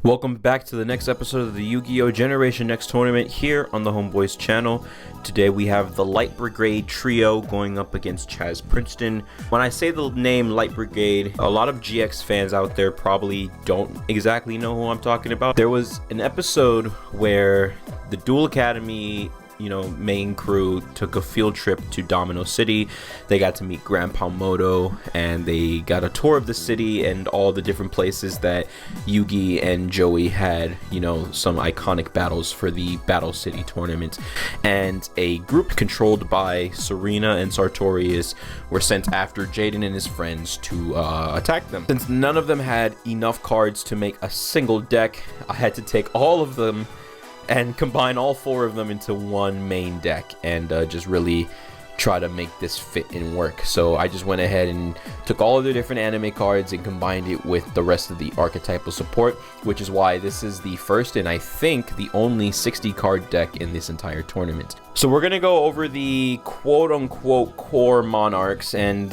Welcome back to the next episode of the Yu-Gi-Oh! Generation Next tournament here on the HomeBoiz channel. Today we have the Light Brigade trio going up against Chazz Princeton. When I say the name Light Brigade, a lot of GX fans out there probably don't exactly know who I'm talking about. There was an episode where the Duel Academy main crew took a field trip to Domino City. They got to meet Grandpa Moto and they got a tour of the city and all the different places that Yugi and Joey had, some iconic battles for the Battle City tournament. And a group controlled by Serena and Sartorius were sent after Jaden and his friends to attack them. Since none of them had enough cards to make a single deck, I had to take all of them and combine all four of them into one main deck and just really try to make this fit and work. So I just went ahead and took all of the different anime cards and combined it with the rest of the archetypal support, which is why this is the first and I think the only 60 card deck in this entire tournament. So we're gonna go over the quote-unquote core monarchs, and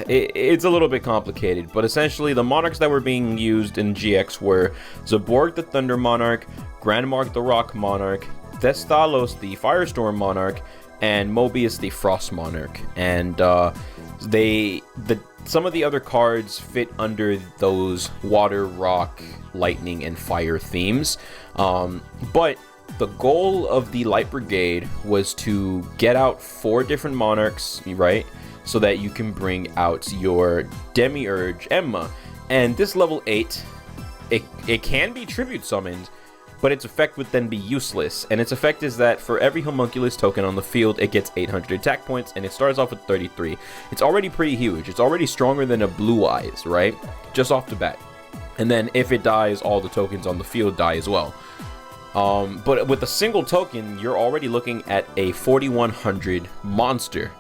it's a little bit complicated, but essentially the monarchs that were being used in GX were Zaborg the Thunder Monarch, Grandmark the Rock Monarch, Thestalos the Firestorm Monarch, and Mobius the Frost Monarch. And some of the other cards fit under those water, rock, lightning, and fire themes. But the goal of the Light Brigade was to get out 4 different monarchs, right? So that you can bring out your Demiurge Emma. And this level 8, it can be tribute summoned, but its effect would then be useless. And its effect is that for every homunculus token on the field, it gets 800 attack points, and it starts off with 33. It's already pretty huge. It's already stronger than a Blue Eyes, right? Just off the bat. And then if it dies, all the tokens on the field die as well. But with a single token, you're already looking at a 4100 monster.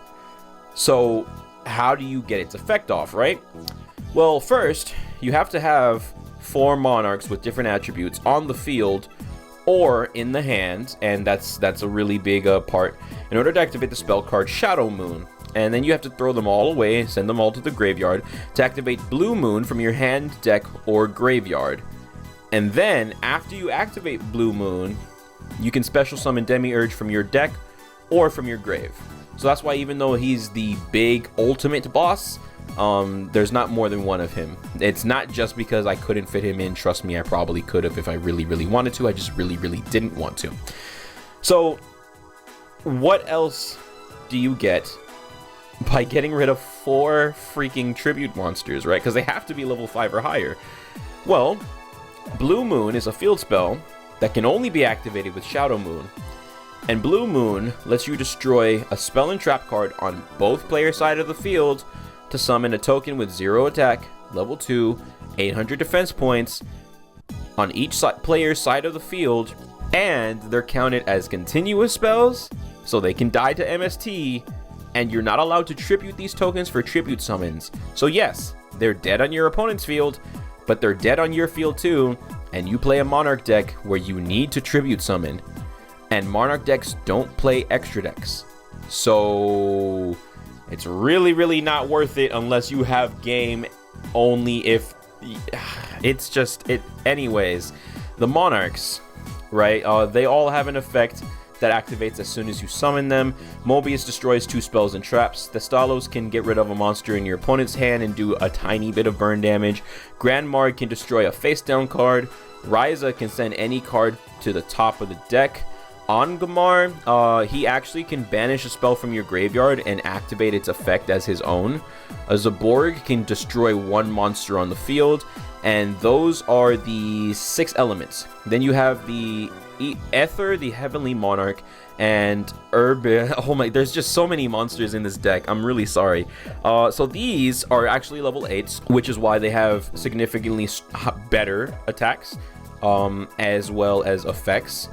So how do you get its effect off, right? Well, first, you have to have 4 monarchs with different attributes on the field or in the hand, and that's a really big part in order to activate the spell card Shadow Moon. And then you have to throw them all away, send them all to the graveyard to activate Blue Moon from your hand, deck, or graveyard. And then after you activate Blue Moon, you can special summon Demiurge from your deck or from your grave. So that's why even though he's the big ultimate boss, there's not more than one of him. It's not just because I couldn't fit him in. Trust me, I probably could have if I really wanted to. I just really didn't want to. So what else do you get by getting rid of 4 freaking tribute monsters, right? Because they have to be level 5 or higher. Well, Blue Moon is a field spell that can only be activated with Shadow Moon. And Blue Moon lets you destroy a spell and trap card on both player side of the field to summon a token with 0 attack, level 2, 800 defense points on each player's side of the field, and they're counted as continuous spells, so they can die to MST, and you're not allowed to tribute these tokens for tribute summons. So yes, they're dead on your opponent's field, but they're dead on your field too, and you play a Monarch deck where you need to tribute summon, and Monarch decks don't play extra decks. So it's really not worth it unless you have game only if it's just it. Anyways, the monarchs, right? They all have an effect that activates as soon as you summon them. Mobius destroys 2 spells and traps. Thestalos can get rid of a monster in your opponent's hand and do a tiny bit of burn damage. Grandmark can destroy a face down card. Ryza can send any card to the top of the deck. Ongamar, he actually can banish a spell from your graveyard and activate its effect as his own. A Zaborg can destroy 1 monster on the field, and those are the 6 elements. Then you have the Ether, the Heavenly Monarch, and oh my, there's just so many monsters in this deck. I'm really sorry. So these are actually level 8s, which is why they have significantly better attacks, as well as effects.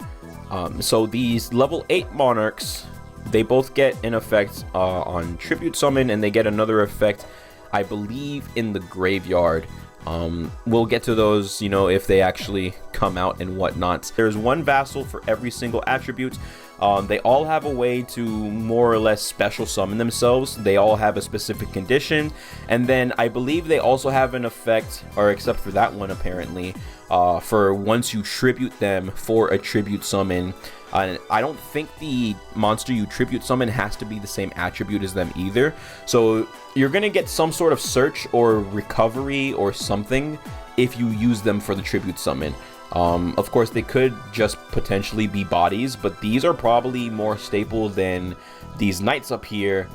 So these level 8 monarchs, they both get an effect on tribute summon, and they get another effect, I believe, in the graveyard. We'll get to those, if they actually come out and whatnot. There's 1 vassal for every single attribute. They all have a way to more or less special summon themselves. They all have a specific condition, and then I believe they also have an effect, or except for that one apparently, for once you tribute them for a tribute summon. I don't think the monster you tribute summon has to be the same attribute as them either. So you're gonna get some sort of search or recovery or something if you use them for the tribute summon. Of course, they could just potentially be bodies, but these are probably more staple than these knights up here,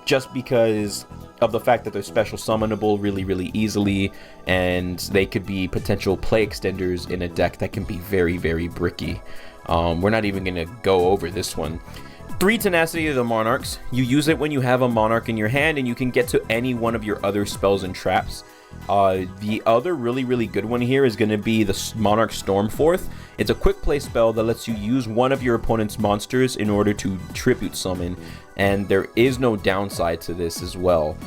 just because of the fact that they're special summonable really easily, and they could be potential play extenders in a deck that can be very bricky. We're not even gonna go over this one. 3 Tenacity of the Monarchs. You use it when you have a Monarch in your hand, and you can get to any one of your other spells and traps. The other really good one here is going to be the Monarch Stormforth. It's a quick play spell that lets you use one of your opponent's monsters in order to tribute summon, and there is no downside to this as well.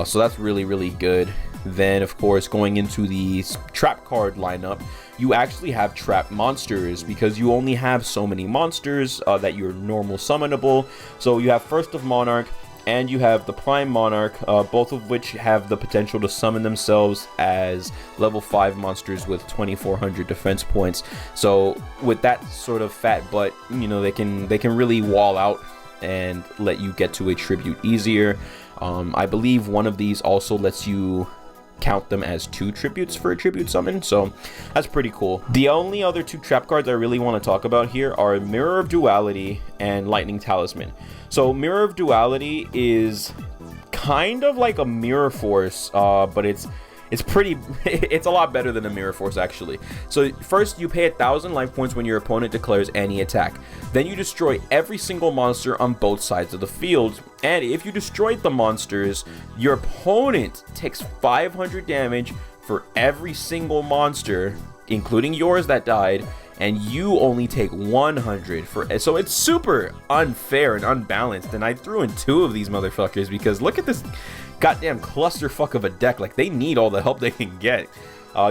So that's really good. Then of course, going into the trap card lineup, you actually have trap monsters because you only have so many monsters that you're normal summonable. So you have First of Monarch, and you have the Prime Monarch, both of which have the potential to summon themselves as level 5 monsters with 2400 defense points. So with that sort of fat butt, you know, they can really wall out and let you get to a tribute easier. I believe one of these also lets you count them as 2 tributes for a tribute summon, so that's pretty cool. The only other 2 trap cards I really want to talk about here are Mirror of Duality and Lightning Talisman. So Mirror of Duality is kind of like a Mirror Force, but it's pretty it's a lot better than a Mirror Force actually. So first, you pay 1,000 life points when your opponent declares any attack. Then you destroy every single monster on both sides of the field, and if you destroyed the monsters, your opponent takes 500 damage for every single monster, including yours that died, and you only take 100 for. So it's super unfair and unbalanced, and I threw in 2 of these motherfuckers because look at this goddamn clusterfuck of a deck. Like, they need all the help they can get.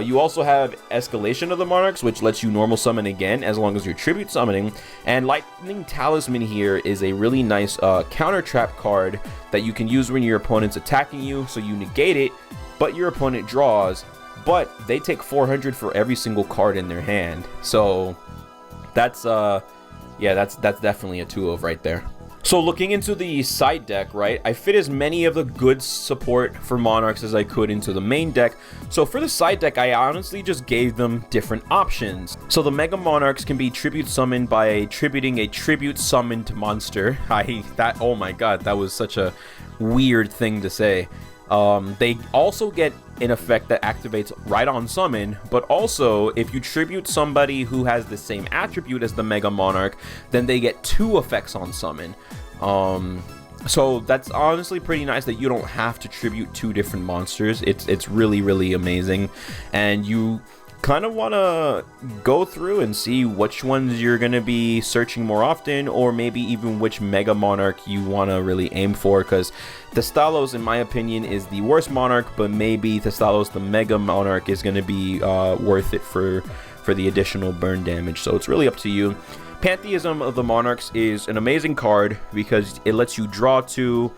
You also have Escalation of the Monarchs, which lets you normal summon again as long as you're tribute summoning, and Lightning Talisman here is a really nice counter trap card that you can use when your opponent's attacking you, so you negate it, but your opponent draws, but they take 400 for every single card in their hand. So that's yeah, that's definitely a 2 of right there. So looking into the side deck, right, I fit as many of the good support for Monarchs as I could into the main deck. So for the side deck, I honestly just gave them different options. So the Mega Monarchs can be tribute summoned by tributing a tribute summoned monster. Oh my god, that was such a weird thing to say. They also get an effect that activates right on summon, but also if you tribute somebody who has the same attribute as the Mega Monarch, then they get 2 effects on summon. So that's honestly pretty nice that you don't have to tribute 2 different monsters. It's really amazing, and you kind of want to go through and see which ones you're going to be searching more often, or maybe even which Mega Monarch you want to really aim for, because Thestalos, in my opinion, is the worst Monarch, but maybe Thestalos the Mega Monarch is going to be worth it for the additional burn damage. So it's really up to you. Pantheism of the Monarchs is an amazing card because it lets you draw 2.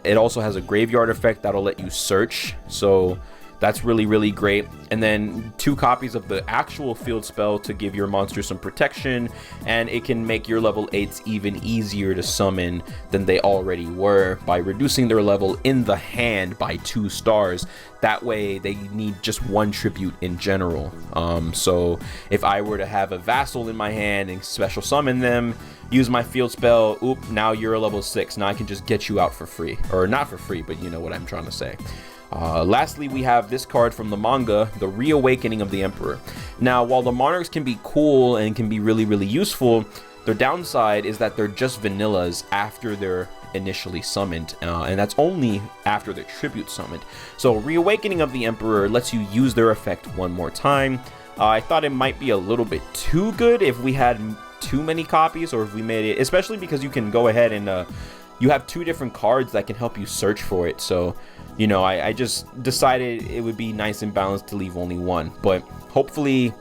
It also has a graveyard effect that'll let you search, so that's really great. And then 2 copies of the actual field spell to give your monster some protection, and it can make your level 8s even easier to summon than they already were by reducing their level in the hand by 2 stars. That way they need just 1 tribute in general. So if I were to have a vassal in my hand and special summon them, use my field spell, oop, now you're a level 6. Now I can just get you out for free, or not for free, but you know what I'm trying to say. Lastly, we have this card from the manga, The Reawakening of the Emperor. Now, while the Monarchs can be cool and can be really useful, their downside is that they're just vanillas after they're initially summoned, and that's only after they're tribute summoned. So Reawakening of the Emperor lets you use their effect 1 more time. I thought it might be a little bit too good if we had too many copies, or if we made it, especially because you can go ahead and you have 2 different cards that can help you search for it. So, you know, I just decided it would be nice and balanced to leave only 1, but hopefully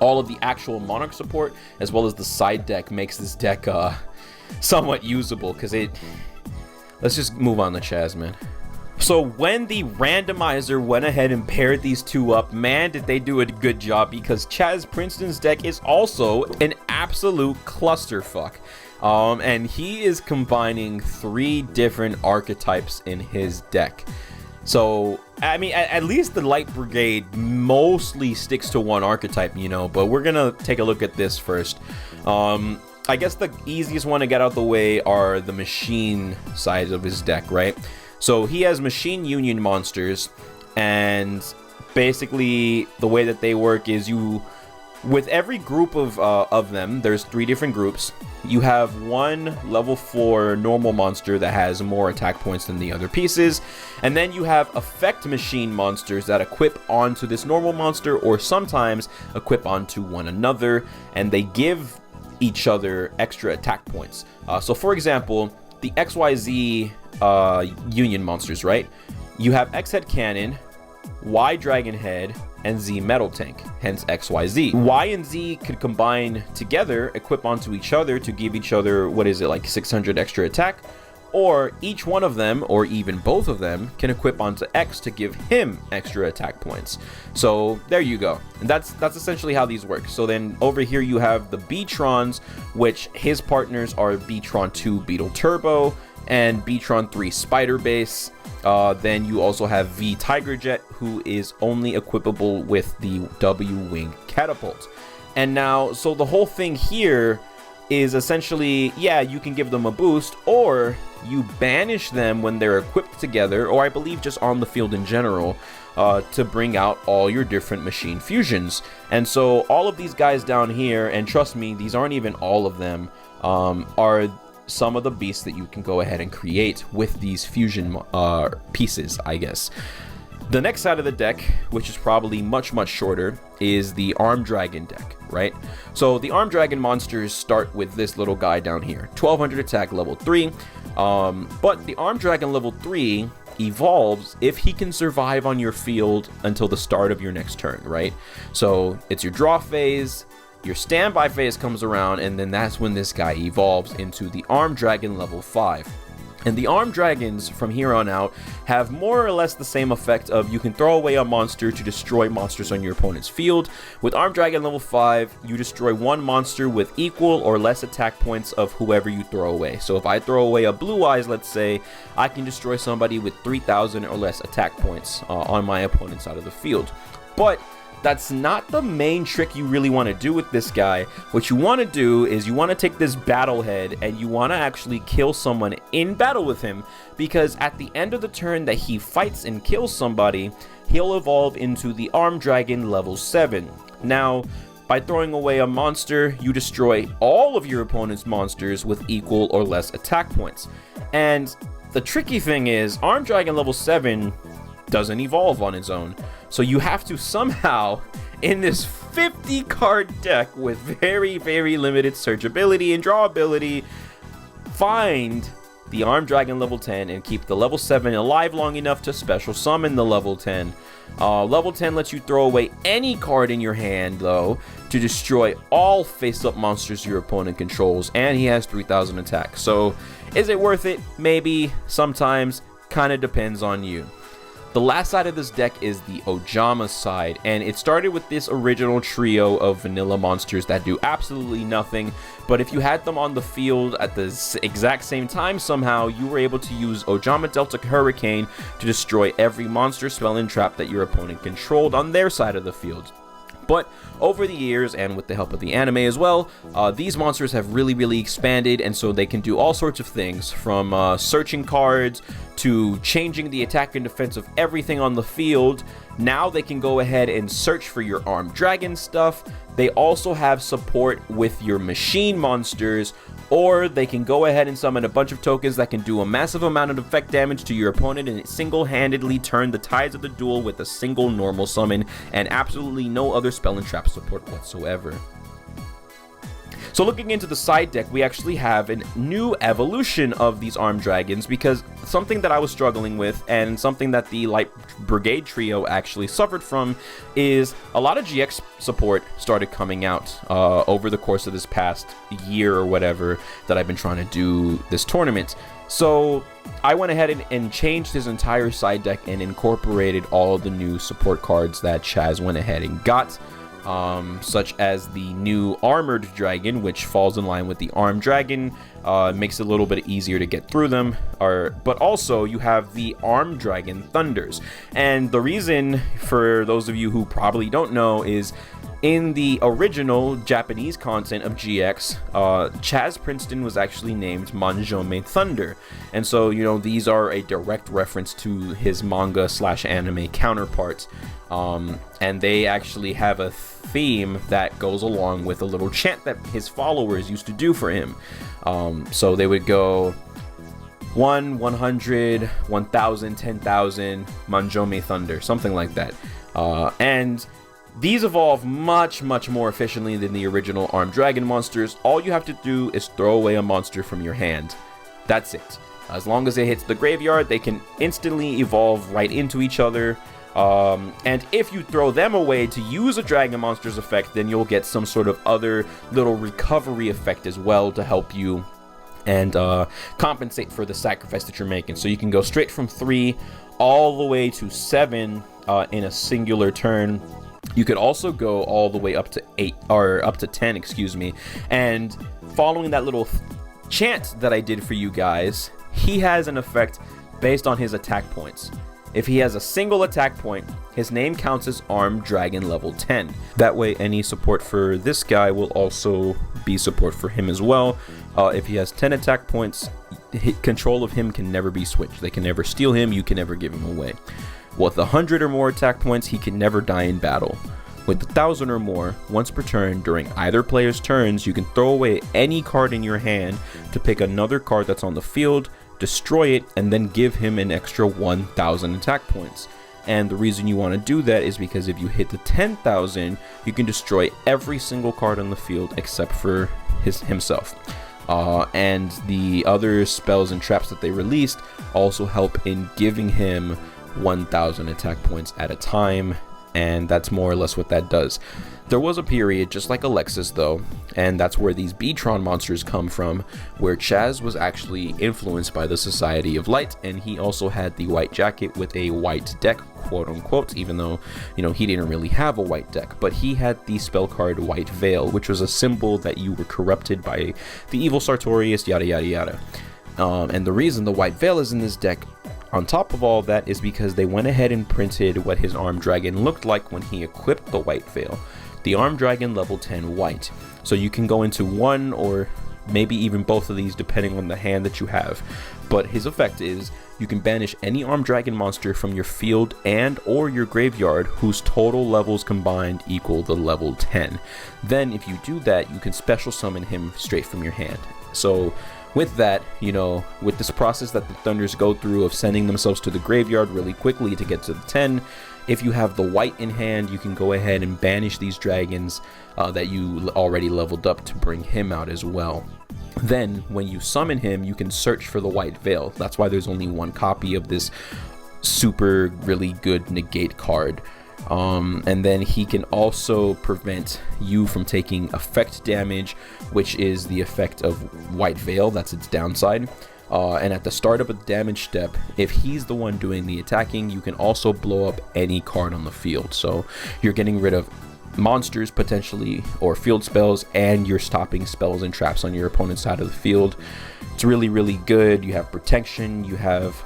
all of the actual Monarch support as well as the side deck makes this deck somewhat usable, because let's just move on to Chazz, man. So when the randomizer went ahead and paired these two up, man, did they do a good job, because Chazz Princeton's deck is also an absolute clusterfuck. And he is combining 3 different archetypes in his deck. So, I mean, at least the Light Brigade mostly sticks to one archetype, you know, but we're gonna take a look at this first. I guess the easiest one to get out the way are the machine sides of his deck, right? So he has Machine Union monsters, and basically the way that they work is with every group of them, there's 3 different groups. You have one level 4 normal monster that has more attack points than the other pieces, and then you have effect machine monsters that equip onto this normal monster, or sometimes equip onto one another, and they give each other extra attack points. So for example, the XYZ Union monsters, right? You have X Head Cannon, Y Dragon Head, and Z Metal Tank, hence XYZ. Y and Z could combine together, equip onto each other to give each other, what is it, like 600 extra attack? Or each one of them, or even both of them, can equip onto X to give him extra attack points. So there you go. And that's essentially how these work. So then over here you have the B-Trons, which his partners are B-Tron 2 Beetle Turbo and B-Tron 3 Spider Base. Then you also have V Tiger Jet, who is only equipable with the W Wing Catapult. And now, so the whole thing here is essentially, yeah, you can give them a boost, or you banish them when they're equipped together, or I believe just on the field in general, to bring out all your different machine fusions. And so all of these guys down here, and trust me, these aren't even all of them, are some of the beasts that you can go ahead and create with these fusion pieces, I guess. The next side of the deck, which is probably much shorter, is the Armed Dragon deck, right? So the Armed Dragon monsters start with this little guy down here, 1200 attack, level 3. But the Armed Dragon level 3 evolves if he can survive on your field until the start of your next turn, right? So it's your draw phase, your standby phase comes around, and then that's when this guy evolves into the Armed Dragon level 5. And the Armed Dragons from here on out have more or less the same effect of you can throw away a monster to destroy monsters on your opponent's field. With Armed Dragon level 5, you destroy one monster with equal or less attack points of whoever you throw away. So if I throw away a Blue Eyes, let's say, I can destroy somebody with 3,000 or less attack points on my opponent's side of the field. But that's not the main trick you really want to do with this guy. What you want to do is you want to take this battle head and you want to actually kill someone in battle with him, because at the end of the turn that he fights and kills somebody, he'll evolve into the Armed Dragon level 7. Now, by throwing away a monster, you destroy all of your opponent's monsters with equal or less attack points. And the tricky thing is, Armed Dragon level 7 doesn't evolve on its own. So you have to somehow, in this 50 card deck with very limited searchability and drawability, find the Armed Dragon level 10 and keep the level 7 alive long enough to special summon the level 10. Level 10 lets you throw away any card in your hand, though, to destroy all face-up monsters your opponent controls, and he has 3,000 attack. So is it worth it? Maybe, sometimes, kind of depends on you. The last side of this deck is the Ojama side, and it started with this original trio of vanilla monsters that do absolutely nothing, but if you had them on the field at the exact same time somehow, you were able to use Ojama Delta Hurricane to destroy every monster, spell, and trap that your opponent controlled on their side of the field. But over the years, and with the help of the anime as well, these monsters have really expanded, and so they can do all sorts of things, from searching cards to changing the attack and defense of everything on the field. Now they can go ahead and search for your Armed Dragon stuff. They also have support with your machine monsters, or they can go ahead and summon a bunch of tokens that can do a massive amount of effect damage to your opponent and single-handedly turn the tides of the duel with a single normal summon and absolutely no other spell and trap support whatsoever. So looking into the side deck, we actually have a new evolution of these armed dragons, because something that I was struggling with and something that the Light Brigade trio actually suffered from is a lot of GX support started coming out over the course of this past year or whatever that I've been trying to do this tournament. So I went ahead and changed his entire side deck and incorporated all the new support cards that Chazz went ahead and got. Such as the new Armored Dragon, which falls in line with the Armed Dragon, makes it a little bit easier to get through them. But also, you have the Armed Dragon Thunders. And the reason, for those of you who probably don't know, is in the original Japanese content of GX, Chazz Princeton was actually named Manjome Thunder. And so, you know, these are a direct reference to his manga/anime counterparts. And they actually have a theme that goes along with a little chant that his followers used to do for him. So they would go 1, 100, 1,000, 10,000, Manjome Thunder, something like that. And these evolve much more efficiently than the original Armed Dragon monsters. All you have to do is throw away a monster from your hand. That's it. As long as it hits the graveyard, they can instantly evolve right into each other. And if you throw them away to use a Dragon Monster's effect, then you'll get some sort of other little recovery effect as well to help you and compensate for the sacrifice that you're making. So you can go straight from 3 all the way to 7 in a singular turn. You could also go all the way up to 8, or up to 10, excuse me. And following that little chant that I did for you guys, he has an effect based on his attack points. If he has a single attack point, his name counts as Armed Dragon level 10. That way, any support for this guy will also be support for him as well. If he has 10 attack points, control of him can never be switched. They can never steal him, you can never give him away. With 100 or more attack points, he can never die in battle. With 1,000 or more, once per turn during either player's turns, you can throw away any card in your hand to pick another card that's on the field, destroy it, and then give him an extra 1,000 attack points. And the reason you want to do that is because if you hit the 10,000, you can destroy every single card on the field except for himself. And the other spells and traps that they released also help in giving him 1,000 attack points at a time, and that's more or less what that does. There was a period, just like Alexis though, and that's where these Beatron monsters come from, where Chazz was actually influenced by the Society of Light, and he also had the white jacket with a white deck, quote unquote, even though, you know, he didn't really have a white deck, but he had the spell card White Veil, which was a symbol that you were corrupted by the evil Sartorius, yada yada yada. And the reason the White Veil is in this deck, on top of all that, is because they went ahead and printed what his Armed Dragon looked like when he equipped the White Veil. The Armed Dragon level 10 white. So you can go into one or maybe even both of these depending on the hand that you have. But his effect is you can banish any Armed Dragon monster from your field and or your graveyard whose total levels combined equal the level 10. Then if you do that, you can special summon him straight from your hand. So with that, you know, with this process that the Thunders go through of sending themselves to the graveyard really quickly to get to the 10, if you have the white in hand, you can go ahead and banish these dragons that you already leveled up to bring him out as well. Then, when you summon him, you can search for the White Veil. That's why there's only one copy of this super, really good negate card. And then he can also prevent you from taking effect damage, which is the effect of White Veil. That's its downside. And at the start of a damage step, if he's the one doing the attacking, you can also blow up any card on the field. So you're getting rid of monsters potentially, or field spells, and you're stopping spells and traps on your opponent's side of the field. It's really, really good. You have protection, you have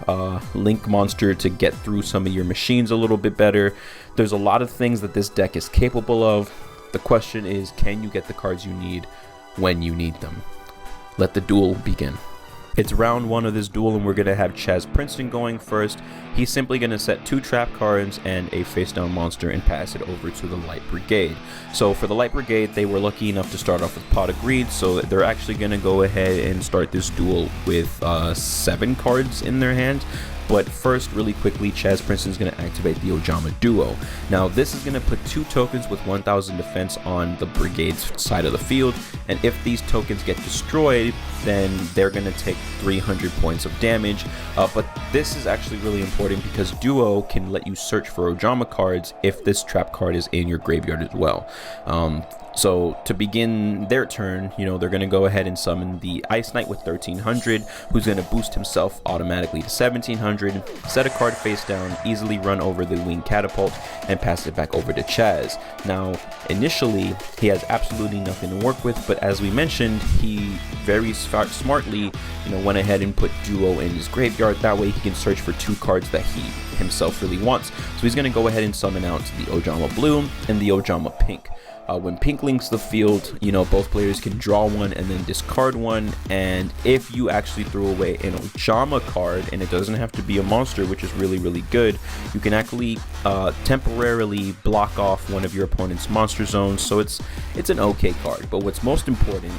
Link Monster to get through some of your machines a little bit better. There's a lot of things that this deck is capable of. The question is, can you get the cards you need when you need them? Let the duel begin. It's round 1 of this duel, and we're going to have Chazz Princeton going first. He's simply going to set 2 trap cards and a face-down monster and pass it over to the Light Brigade. So for the Light Brigade, they were lucky enough to start off with Pot of Greed, so they're actually going to go ahead and start this duel with 7 cards in their hand. But first, really quickly, Chazz Princeton is going to activate the Ojama Duo. Now, this is going to put 2 tokens with 1000 defense on the Brigade's side of the field, and if these tokens get destroyed, then they're going to take 300 points of damage. But this is actually really important because Duo can let you search for Ojama cards if this trap card is in your graveyard as well. So to begin their turn, they're going to go ahead and summon the Ice Knight with 1300, who's going to boost himself automatically to 1700, set a card face down, easily run over the Winged Catapult, and pass it back over to Chazz. Now, initially, he has absolutely nothing to work with, but as we mentioned, he very smartly, went ahead and put Duo in his graveyard. That way he can search for 2 cards that he himself really wants. So he's going to go ahead and summon out the Ojama Blue and the Ojama Pink. When Pink links the field, both players can draw one and then discard one, and if you actually throw away an Ojama card, and it doesn't have to be a monster, which is really, really good, you can actually temporarily block off one of your opponent's monster zones, so it's an okay card. But what's most important,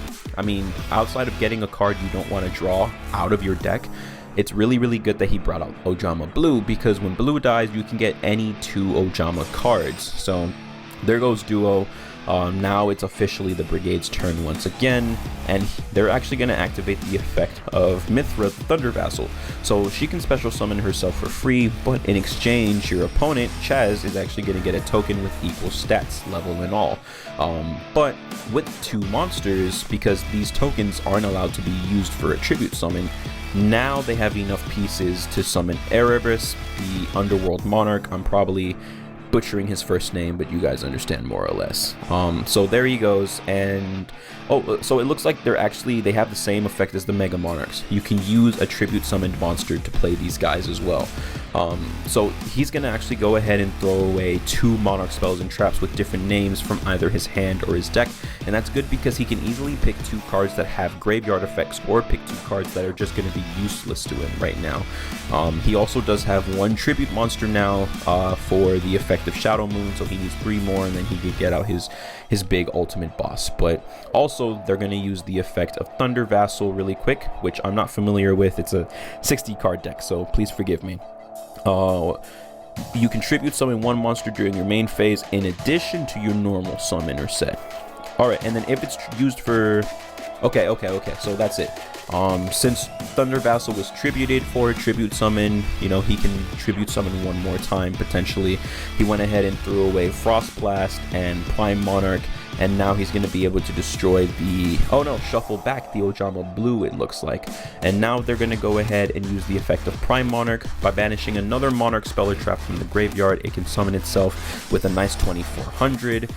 outside of getting a card you don't want to draw out of your deck, it's really, really good that he brought out Ojama Blue, because when Blue dies, you can get any 2 Ojama cards. So there goes Duo. Now it's officially the Brigade's turn once again, and they're actually going to activate the effect of Mithra, the Thunder Vassal. So she can special summon herself for free, but in exchange, your opponent, Chazz, is actually going to get a token with equal stats, level and all. But with 2 monsters, because these tokens aren't allowed to be used for a tribute summon, now they have enough pieces to summon Erebus, the Underworld Monarch. I'm probably butchering his first name, but you guys understand more or less. So there he goes, and so it looks like they have the same effect as the Mega Monarchs. You can use a tribute summoned monster to play these guys as well. So he's gonna actually go ahead and throw away 2 Monarch spells and traps with different names from either his hand or his deck, and that's good because he can easily pick 2 cards that have graveyard effects, or pick 2 cards that are just going to be useless to him right now. He also does have 1 tribute monster now for the effect of Shadow Moon, so he needs 3 more, and then he can get out his big ultimate boss. But also they're going to use the effect of Thunder Vassal really quick, which I'm not familiar with. It's a 60 card deck, so please forgive me. You can tribute summon 1 monster during your main phase in addition to your normal summoner set. Alright, and then if it's used for... Okay, so that's it. Since Thunder Vassal was tributed for a tribute summon, he can tribute summon 1 more time, potentially. He went ahead and threw away Frost Blast and Prime Monarch, and now he's going to be able to destroy shuffle back the Ojama Blue, it looks like. And now they're going to go ahead and use the effect of Prime Monarch. By banishing another Monarch spell or trap from the graveyard, it can summon itself with a nice 2400.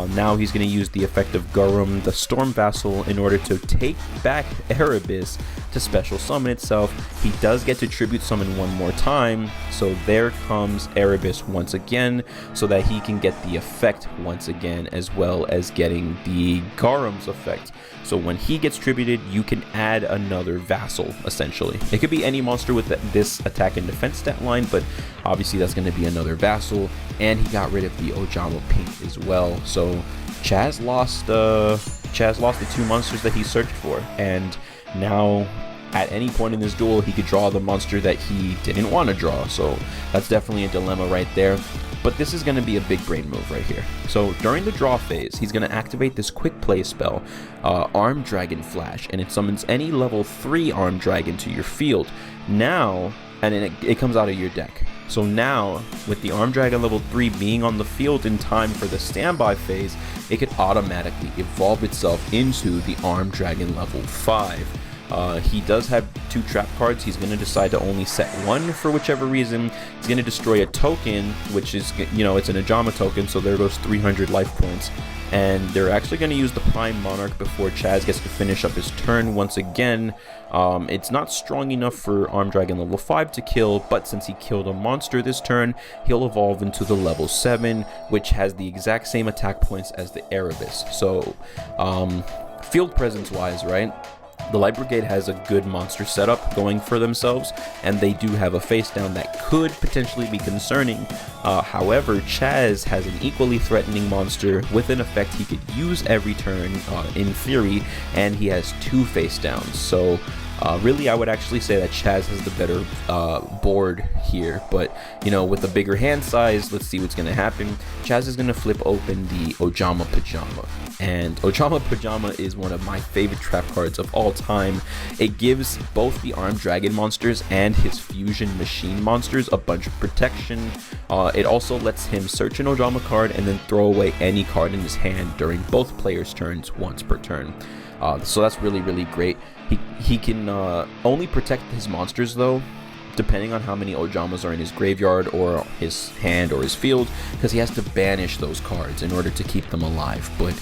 Now he's going to use the effect of Gurum, the Storm Vassal, in order to take back Erebus to special summon itself. He does get to tribute summon 1 more time, so there comes Erebus once again, so that he can get the effect once again, as well as getting the Garum's effect. So when he gets tributed, you can add another vassal, essentially. It could be any monster with this attack and defense stat line, but obviously that's going to be another vassal, and he got rid of the Ojama Pink as well. So Chazz lost the 2 monsters that he searched for, and now at any point in this duel he could draw the monster that he didn't want to draw. So that's definitely a dilemma right there. But this is going to be a big brain move right here. So during the draw phase, he's going to activate this quick play spell, Arm Dragon Flash, and it summons any level 3 Arm Dragon to your field. Now, and then it comes out of your deck. So now, with the Arm Dragon level 3 being on the field in time for the standby phase, it could automatically evolve itself into the Arm Dragon level 5. He does have 2 trap cards. He's going to decide to only set 1 for whichever reason. He's going to destroy a token, which is, it's an Ojama token, so there goes 300 life points. And they're actually going to use the Prime Monarch before Chazz gets to finish up his turn once again. It's not strong enough for Arm Dragon level 5 to kill, but since he killed a monster this turn, he'll evolve into the level 7, which has the exact same attack points as the Erebus. So, field presence wise, right? The Light Brigade has a good monster setup going for themselves, and they do have a face down that could potentially be concerning. However, Chazz has an equally threatening monster with an effect he could use every turn in theory, and he has 2 face downs. So Really, I would actually say that Chazz has the better board here, but you know, with a bigger hand size, let's see what's going to happen. Chazz is going to flip open the Ojama Pajama, and Ojama Pajama is one of my favorite trap cards of all time. It gives both the Armed Dragon monsters and his Fusion Machine monsters a bunch of protection. It also lets him search an Ojama card and then throw away any card in his hand during both players' turns once per turn. So that's really, really great. He can only protect his monsters though, depending on how many Ojamas are in his graveyard or his hand or his field, because he has to banish those cards in order to keep them alive. But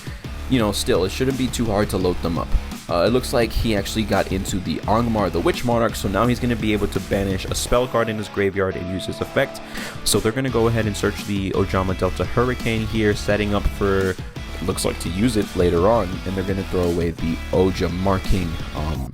you know, still, it shouldn't be too hard to load them up. It looks like he actually got into the Angmar, the Witch Monarch, so now he's going to be able to banish a spell card in his graveyard and use his effect. So they're going to go ahead and search the Ojama Delta Hurricane here, setting up for, looks like, to use it later on, and they're going to throw away the Oja Marking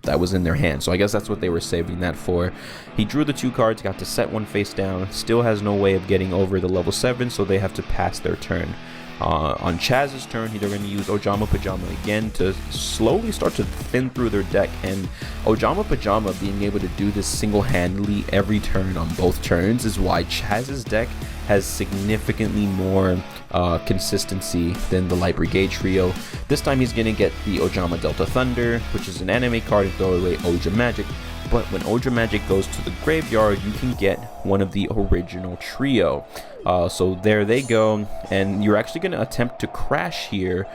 that was in their hand. So I guess that's what they were saving that for. He drew the 2 cards, got to set one face down, still has no way of getting over the level 7, so they have to pass their turn. On Chazz's turn, they're going to use Ojama Pajama again to slowly start to thin through their deck, and Ojama Pajama being able to do this single-handedly every turn on both turns is why Chazz's deck has significantly more consistency than the Light Brigade trio. This time he's going to get the Ojama Delta Thunder, which is an anime card, and throw away Oja Magic. But when Oja Magic goes to the graveyard, you can get one of the original trio. So there they go, and you're actually going to attempt to crash here.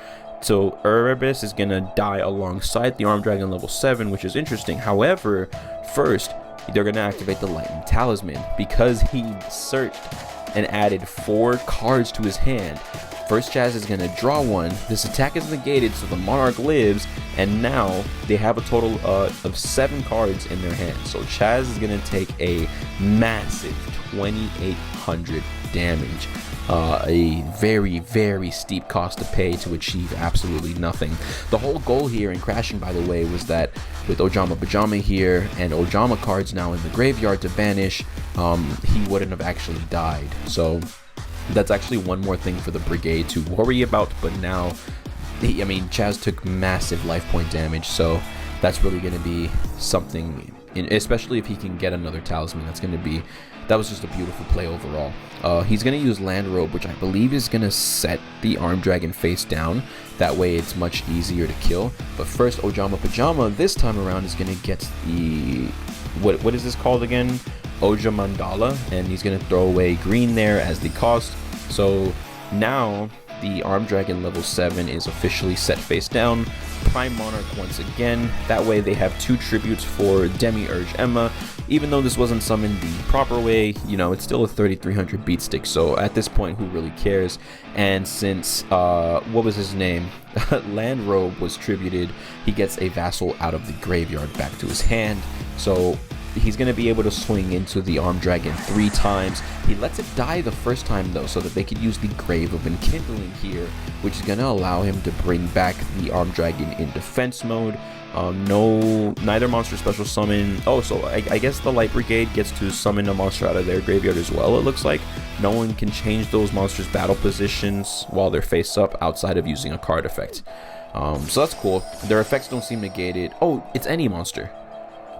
So Erebus is going to die alongside the Armed Dragon level 7, which is interesting. However, first, they're going to activate the Lightning Talisman because he searched and added 4 cards to his hand. First, Chazz is going to draw one. This attack is negated, so the Monarch lives, and now they have a total of 7 cards in their hand. So Chazz is going to take a massive 2,800 damage. A very, very steep cost to pay to achieve absolutely nothing. The whole goal here in crashing, by the way, was that with Ojama Pajama here and Ojama cards now in the graveyard to banish, he wouldn't have actually died. So that's actually one more thing for the Brigade to worry about, but now, I mean, Chazz took massive life point damage, so that's really going to be something, especially if he can get another talisman. That was just a beautiful play overall. He's going to use Land Robe, which I believe is going to set the Armed Dragon face down. That way it's much easier to kill. But first, Ojama Pajama this time around is going to get the, what is this called again? Oja Mandala, and he's going to throw away green there as the cost. So now the Armed Dragon level 7 is officially set face down. Prime Monarch once again. That way they have 2 tributes for Demiurge Emma. Even though this wasn't summoned the proper way, you know, it's still a 3,300 beat stick. So at this point, who really cares? And since, what was his name? Land Robe was tributed, he gets a vassal out of the graveyard back to his hand. So he's going to be able to swing into the Armed Dragon 3 times. He lets it die the first time though, so that they could use the Grave of Enkindling here, which is going to allow him to bring back the Armed Dragon in defense mode. Neither monster special summon. Oh, so I guess the Light Brigade gets to summon a monster out of their graveyard as well. It looks like no one can change those monsters' battle positions while they're face up outside of using a card effect. So that's cool. Their effects don't seem negated. Oh, it's any monster.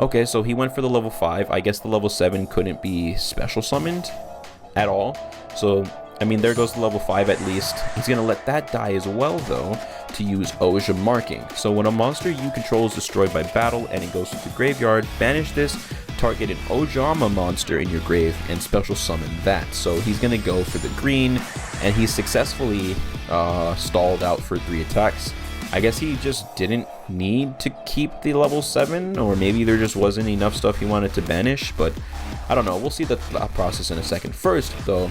Okay, so he went for the level 5. I guess the level 7 couldn't be special summoned at all. So, I mean, there goes the level 5 at least. He's going to let that die as well, though, to use Oja Marking. So when a monster you control is destroyed by battle and it goes to the graveyard, banish this, target an Ojama monster in your grave, and special summon that. So he's going to go for the green, and he's successfully stalled out for 3 attacks. I guess he just didn't need to keep the level 7, or maybe there just wasn't enough stuff he wanted to banish, but I don't know. We'll see the process in a second. First, though,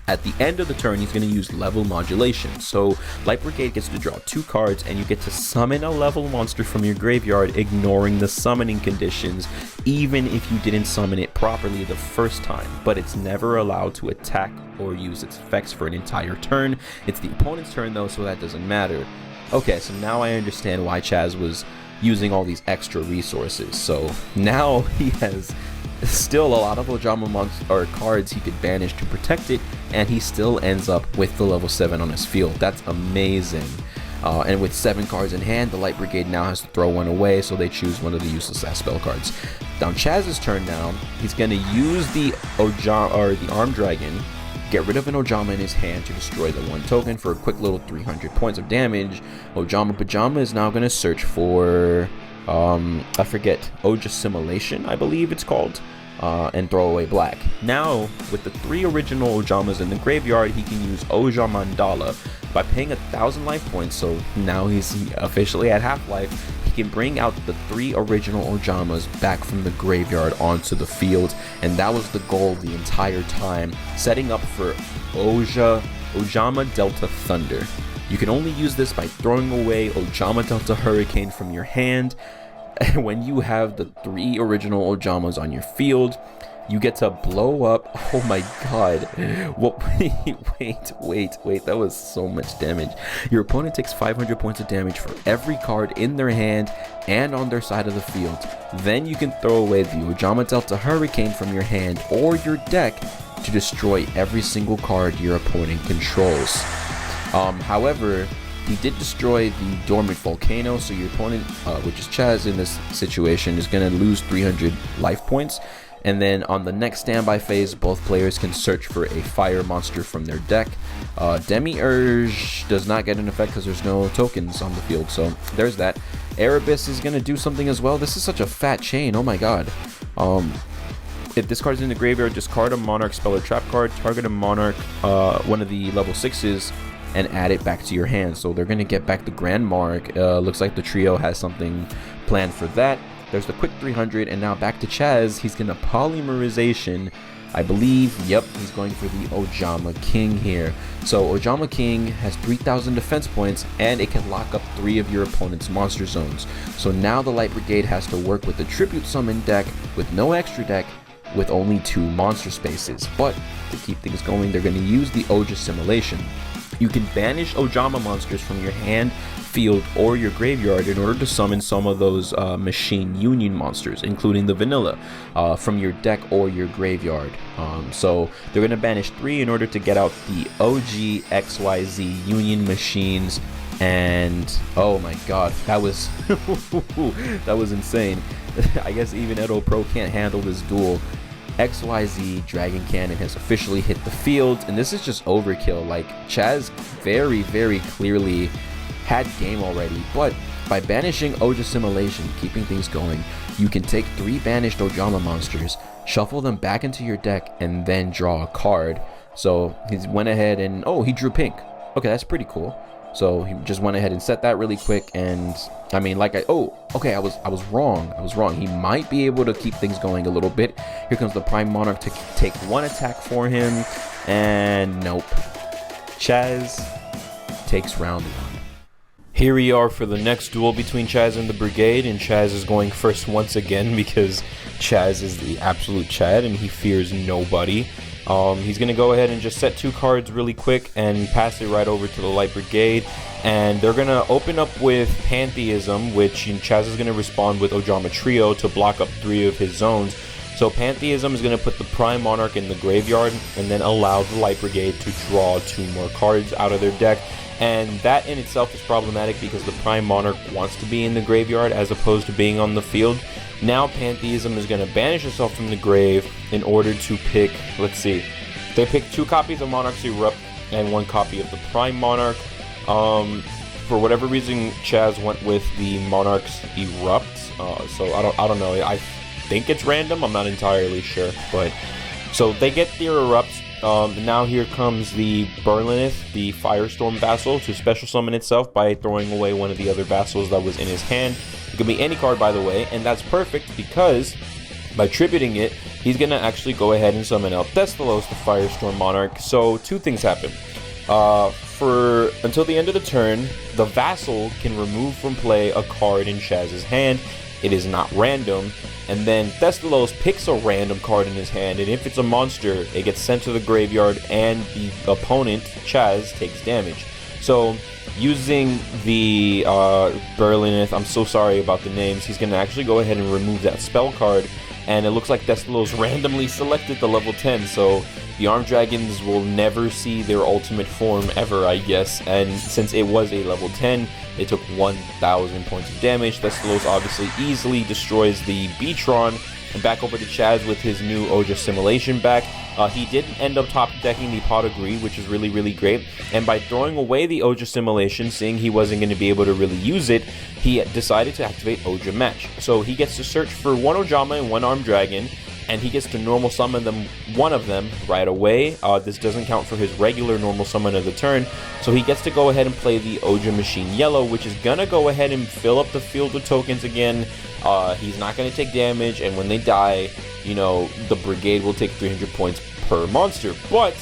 at the end of the turn, he's going to use level modulation. So Light Brigade gets to draw 2 cards, and you get to summon a level monster from your graveyard, ignoring the summoning conditions, even if you didn't summon it properly the first time. But it's never allowed to attack or use its effects for an entire turn. It's the opponent's turn, though, so that doesn't matter. Okay, so now I understand why Chazz was using all these extra resources. So now he has still a lot of Ojama cards he could banish to protect it, and he still ends up with the level 7 on his field. That's amazing. And with 7 cards in hand, the Light Brigade now has to throw one away, so they choose one of the useless ass spell cards. On Chazz's turn now, he's going to use the Armed Dragon, get rid of an Ojama in his hand to destroy the 1 token for a quick little 300 points of damage. Ojama Pajama is now going to search for, I forget, Oj Assimilation, I believe it's called. And throw away black. Now, with the 3 original Ojamas in the graveyard, he can use Oja Mandala by paying 1,000 life points. So now he's officially at half life. He can bring out the 3 original Ojamas back from the graveyard onto the field, and that was the goal the entire time, setting up for Ojama Delta Thunder. You can only use this by throwing away Ojama Delta Hurricane from your hand. When you have the 3 original Ojamas on your field, you get to blow up. Oh my god. What? Wait. That was so much damage. Your opponent takes 500 points of damage for every card in their hand and on their side of the field. Then you can throw away the Ojama Delta Hurricane from your hand or your deck to destroy every single card your opponent controls. However, he did destroy the Dormant Volcano, so your opponent, which is Chazz in this situation, is going to lose 300 life points. And then on the next standby phase, both players can search for a fire monster from their deck. Demiurge does not get an effect because there's no tokens on the field, so there's that. Erebus is going to do something as well. This is such a fat chain, oh my god. If this card's in the graveyard, discard a Monarch spell or trap card, target a Monarch, one of the level 6s, and add it back to your hand. So they're going to get back the Grand Mark. Looks like the trio has something planned for that. There's the quick 300, and now back to Chazz. He's going to Polymerization, I believe. Yep, he's going for the Ojama King here. So Ojama King has 3,000 defense points, and it can lock up 3 of your opponent's monster zones. So now the Light Brigade has to work with the Tribute Summon deck with no extra deck, with only 2 monster spaces. But to keep things going, they're going to use the Oj Assimilation. You can banish Ojama monsters from your hand, field, or your graveyard in order to summon some of those Machine Union monsters, including the vanilla, from your deck or your graveyard. So they're going to banish 3 in order to get out the OG XYZ Union Machines. And oh my god, that was that was insane. I guess even Edo Pro can't handle this duel. XYZ Dragon Cannon has officially hit the field, and this is just overkill. Like, Chazz very, very clearly had game already, but by banishing Oj Assimilation, keeping things going, you can take 3 banished Ojama monsters, shuffle them back into your deck, and then draw a card. So he went ahead and, oh, he drew pink. Okay, that's pretty cool. So he just went ahead and set that really quick, and I mean, like, I was wrong. He might be able to keep things going a little bit. Here comes the Prime Monarch to take 1 attack for him, and nope. Chazz takes round 1. Here we are for the next duel between Chazz and the Brigade, and Chazz is going first once again because Chazz is the absolute Chad and he fears nobody. He's going to go ahead and just set 2 cards really quick and pass it right over to the Light Brigade. And they're going to open up with Pantheism, which Chazz is going to respond with Ojama Trio to block up 3 of his zones. So Pantheism is going to put the Prime Monarch in the graveyard and then allow the Light Brigade to draw 2 more cards out of their deck. And that in itself is problematic because the Prime Monarch wants to be in the graveyard as opposed to being on the field. Now Pantheism is going to banish itself from the grave in order to pick, let's see, they picked 2 copies of Monarch's Erupt and 1 copy of the Prime Monarch. For whatever reason, Chazz went with the Monarch's Erupt, so I don't know, I think it's random, I'm not entirely sure, but so they get their Erupts. Now here comes the Berlineth, the Firestorm Vassal, to special summon itself by throwing away one of the other vassals that was in his hand. It could be any card, by the way, and that's perfect because by tributing it, he's going to actually go ahead and summon out Thestalos, the Firestorm Monarch. So 2 things happen. Until the end of the turn, the vassal can remove from play a card in Chazz's hand. It is not random. And then Thestalos picks a random card in his hand, and if it's a monster, it gets sent to the graveyard, and the opponent, Chazz, takes damage. So, using the Berlineth, I'm so sorry about the names, he's going to actually go ahead and remove that spell card, and it looks like Destilos randomly selected the level 10, so the Armed Dragons will never see their ultimate form ever, I guess, and since it was a level 10, it took 1,000 points of damage. Destilos obviously easily destroys the Beatron, and back over to Chazz with his new Oja Simulation back. He did end up top decking the Pot of Greed, which is really, really great. And by throwing away the Oja Simulation, seeing he wasn't going to be able to really use it, he decided to activate Oja Match. So he gets to search for one Ojama and one Armed Dragon, and he gets to normal summon one of them right away. This doesn't count for his regular normal summon of the turn, so he gets to go ahead and play the Oja Machine Yellow, which is gonna go ahead and fill up the field with tokens again. He's not gonna take damage, and when they die, you know, the Brigade will take 300 points per monster, but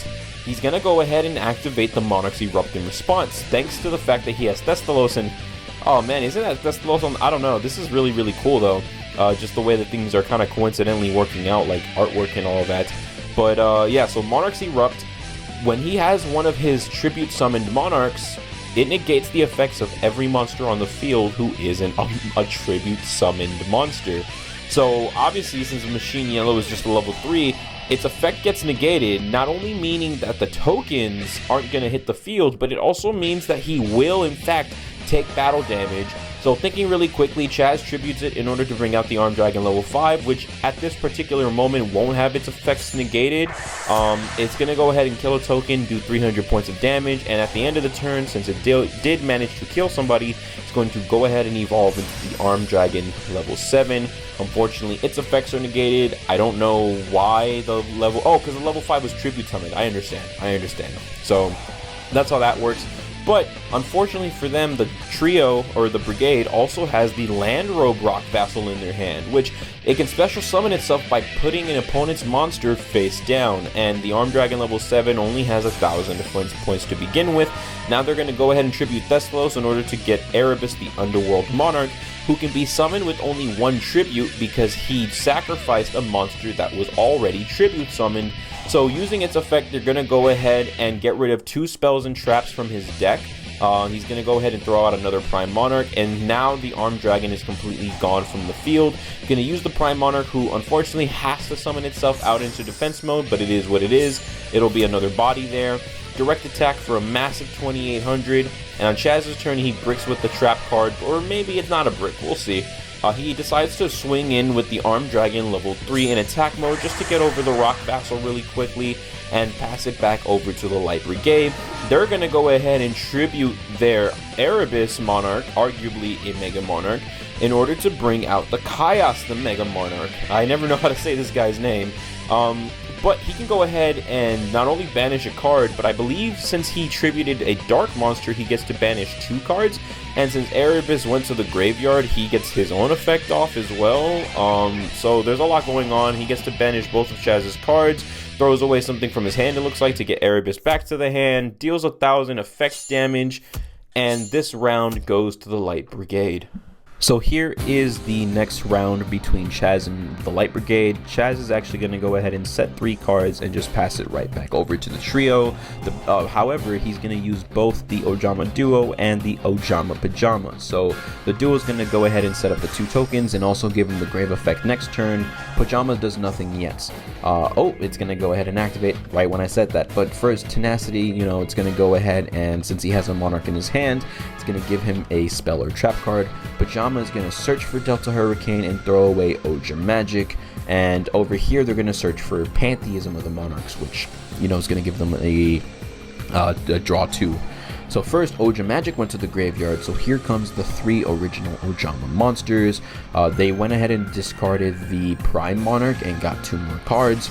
he's gonna go ahead and activate the Monarch's Erupt in response, thanks to the fact that he has Destilos. And oh man, isn't that Destilos on? I don't know, this is really, really cool though. Just the way that things are kind of coincidentally working out, like artwork and all of that. But yeah, so Monarch's Erupt, when he has one of his tribute summoned Monarchs, it negates the effects of every monster on the field who isn't a tribute summoned monster. So obviously, since Machine Yellow is just a level 3, its effect gets negated, not only meaning that the tokens aren't going to hit the field, but it also means that he will in fact take battle damage. So thinking really quickly, Chazz tributes it in order to bring out the Armed Dragon level 5, which at this particular moment won't have its effects negated. It's going to go ahead and kill a token, do 300 points of damage, and at the end of the turn, since it did manage to kill somebody, it's going to go ahead and evolve into the Armed Dragon level 7. Unfortunately, its effects are negated. I don't know why the level... Oh, because the level 5 was tribute summoned. I understand. So that's how that works. But unfortunately for them, the trio, or the Brigade, also has the Land Robe Rock Vassal in their hand, which it can special summon itself by putting an opponent's monster face down, and the Armed Dragon level 7 only has 1,000 points to begin with. Now they're going to go ahead and tribute Thespelos in order to get Erebus, the Underworld Monarch, who can be summoned with only one tribute because he sacrificed a monster that was already tribute summoned. So using its effect, they're going to go ahead and get rid of 2 spells and traps from his deck. He's going to go ahead and throw out another Prime Monarch, and now the Armed Dragon is completely gone from the field. Going to use the Prime Monarch, who unfortunately has to summon itself out into defense mode, but it is what it is. It'll be another body there. Direct attack for a massive 2,800, and on Chazz's turn, he bricks with the trap card, or maybe it's not a brick, we'll see. He decides to swing in with the Armed Dragon level 3 in attack mode just to get over the Rock Vassal really quickly and pass it back over to the Light Brigade. They're going to go ahead and tribute their Erebus Monarch, arguably a Mega Monarch, in order to bring out the Chaos, the Mega Monarch. I never know how to say this guy's name. But he can go ahead and not only banish a card, but I believe since he tributed a dark monster, he gets to banish 2 cards. And since Erebus went to the graveyard, he gets his own effect off as well. So there's a lot going on. He gets to banish both of Chazz's cards, throws away something from his hand, it looks like, to get Erebus back to the hand, deals 1,000 effects damage, and this round goes to the Light Brigade. So here is the next round between Chazz and the Light Brigade. Chazz is actually going to go ahead and set 3 cards and just pass it right back over to the trio. However, he's going to use both the Ojama Duo and the Ojama Pajama. So the Duo is going to go ahead and set up the 2 tokens and also give him the Grave Effect next turn. Pajama does nothing yet. It's going to go ahead and activate right when I said that. But first, Tenacity, you know, it's going to go ahead and since he has a Monarch in his hand, it's going to give him a spell or trap card. Pajama is going to search for Delta Hurricane and throw away Oja Magic, and over here they're going to search for Pantheism of the Monarchs, which, you know, is going to give them a draw 2. So first, Oja Magic went to the graveyard, so here comes the 3 original Ojama monsters. They went ahead and discarded the Prime Monarch and got 2 more cards.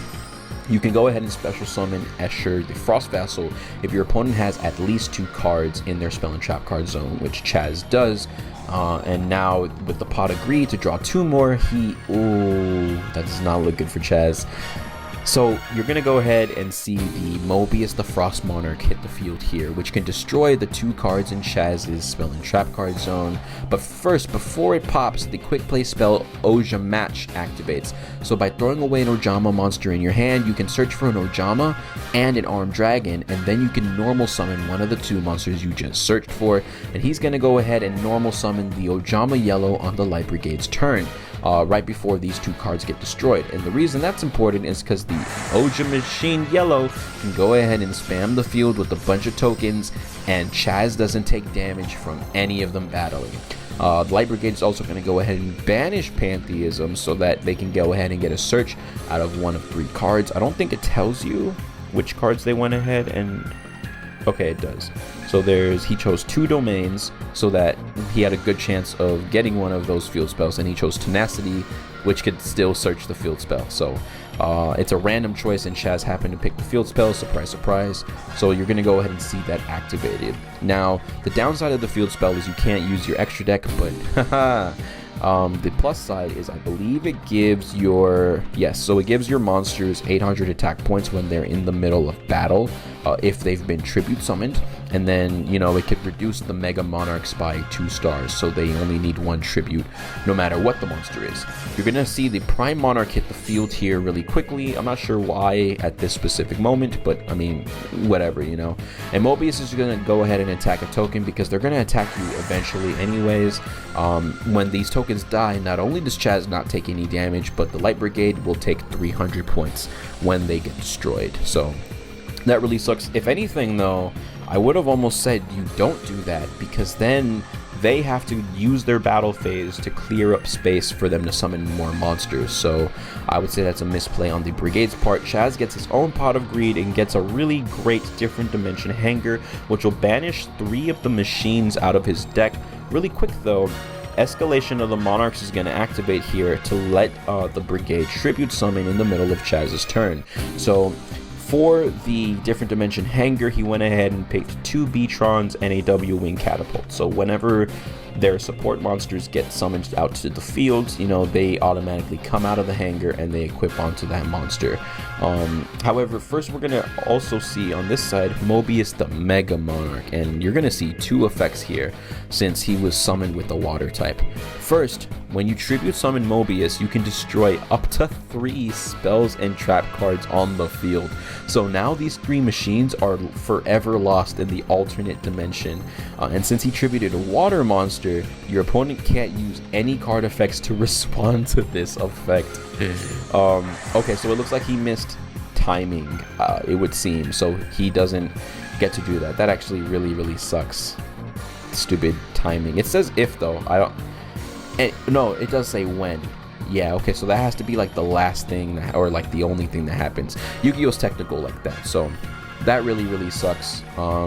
You can go ahead and special summon Escher, the Frost Vassal, if your opponent has at least 2 cards in their spell and trap card zone, which Chazz does. And now with the Pot of Greed to draw 2 more, that does not look good for Chazz. So you're going to go ahead and see the Mobius the Frost Monarch hit the field here, which can destroy the 2 cards in Chazz's spell and trap card zone. But first, before it pops, the quick play spell Oja Match activates. So by throwing away an Ojama monster in your hand, you can search for an Ojama and an Armed Dragon, and then you can normal summon one of the 2 monsters you just searched for, and he's going to go ahead and normal summon the Ojama Yellow on the Light Brigade's turn. right before these 2 cards get destroyed. And the reason that's important is because the Yugioh machine yellow can go ahead and spam the field with a bunch of tokens, and Chazz doesn't take damage from any of them battling. The Light Brigade is also going to go ahead and banish Pantheism so that they can go ahead and get a search out of one of 3 cards. I don't think it tells you which cards they went ahead and... Okay, it does. So he chose 2 domains so that he had a good chance of getting one of those field spells, and he chose Tenacity, which could still search the field spell. So it's a random choice, and Chazz happened to pick the field spell, surprise, surprise. So you're going to go ahead and see that activated. Now, the downside of the field spell is you can't use your extra deck, but the plus side is I believe it gives your... Yes, so it gives your monsters 800 attack points when they're in the middle of battle, if they've been tribute summoned. And then, you know, it could reduce the Mega Monarchs by 2 stars, so they only need 1 tribute no matter what the monster is. You're gonna see the Prime Monarch hit the field here really quickly. I'm not sure why at this specific moment, but I mean, whatever, you know. And Mobius is gonna go ahead and attack a token because they're gonna attack you eventually anyways. When these tokens die, not only does Chazz not take any damage, but the Light Brigade will take 300 points when they get destroyed. So that really sucks. If anything though, I would have almost said you don't do that, because then they have to use their battle phase to clear up space for them to summon more monsters. So I would say that's a misplay on the Brigade's part. Chazz gets his own Pot of Greed and gets a really great different dimension hanger, which will banish 3 of the machines out of his deck. Really quick though, Escalation of the Monarchs is going to activate here to let the Brigade tribute summon in the middle of Chazz's turn. So for the different dimension hanger, he went ahead and picked 2 Beatrons and a W-Wing Catapult. So whenever their support monsters get summoned out to the field, you know, they automatically come out of the hanger and they equip onto that monster. However, first we're going to also see on this side Mobius the Mega Monarch, and you're going to see 2 effects here since he was summoned with the water type. First, when you tribute summon Mobius, you can destroy up to 3 spells and trap cards on the field. So now these 3 machines are forever lost in the alternate dimension. And since he tributed a water monster, your opponent can't use any card effects to respond to this effect. Okay, so it looks like he missed timing, it would seem. So he doesn't get to do that. That actually really sucks. Stupid timing. It says if though. No, it does say when. Yeah, okay, so that has to be like the last thing, or like the only thing that happens. Yu-Gi-Oh's technical like that, so that really sucks.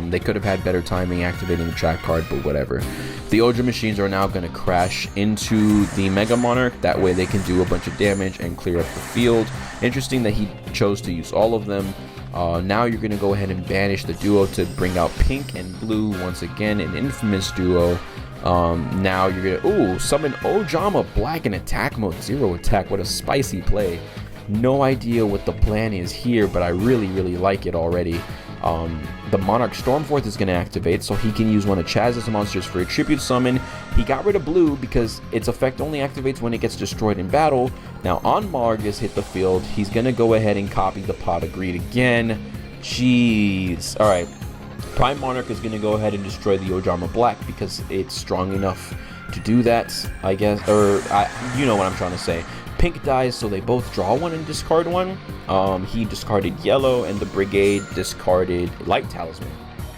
They could have had better timing activating the trap card, but whatever. The Yugioh machines are now going to crash into the Mega Monarch. That way they can do a bunch of damage and clear up the field. Interesting that he chose to use all of them. Now you're going to go ahead and banish the duo to bring out pink and blue once again, an infamous duo. Now you're gonna summon Ojama Black in attack mode, 0 attack. What a spicy play. No idea what the plan is here, but I really like it already. The Monarch Stormforth is going to activate, so he can use one of Chazz's monsters for a tribute summon. He got rid of blue because its effect only activates when it gets destroyed in battle. Now Margus hit the field. He's going to go ahead and copy the Pot of Greed again. Jeez. Alright. Prime Monarch is going to go ahead and destroy the Ojama Black because it's strong enough to do that, I guess. You know what I'm trying to say. Pink dies, so they both draw 1 and discard 1. He discarded yellow, and the Brigade discarded Light Talisman.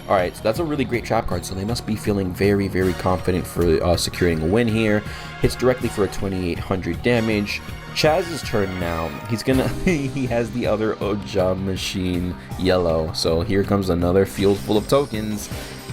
Alright, so that's a really great trap card, so they must be feeling very confident for securing a win here. Hits directly for a 2800 damage. Chazz's turn now. He's gonna he has the other Yugioh machine yellow, so here comes another field full of tokens.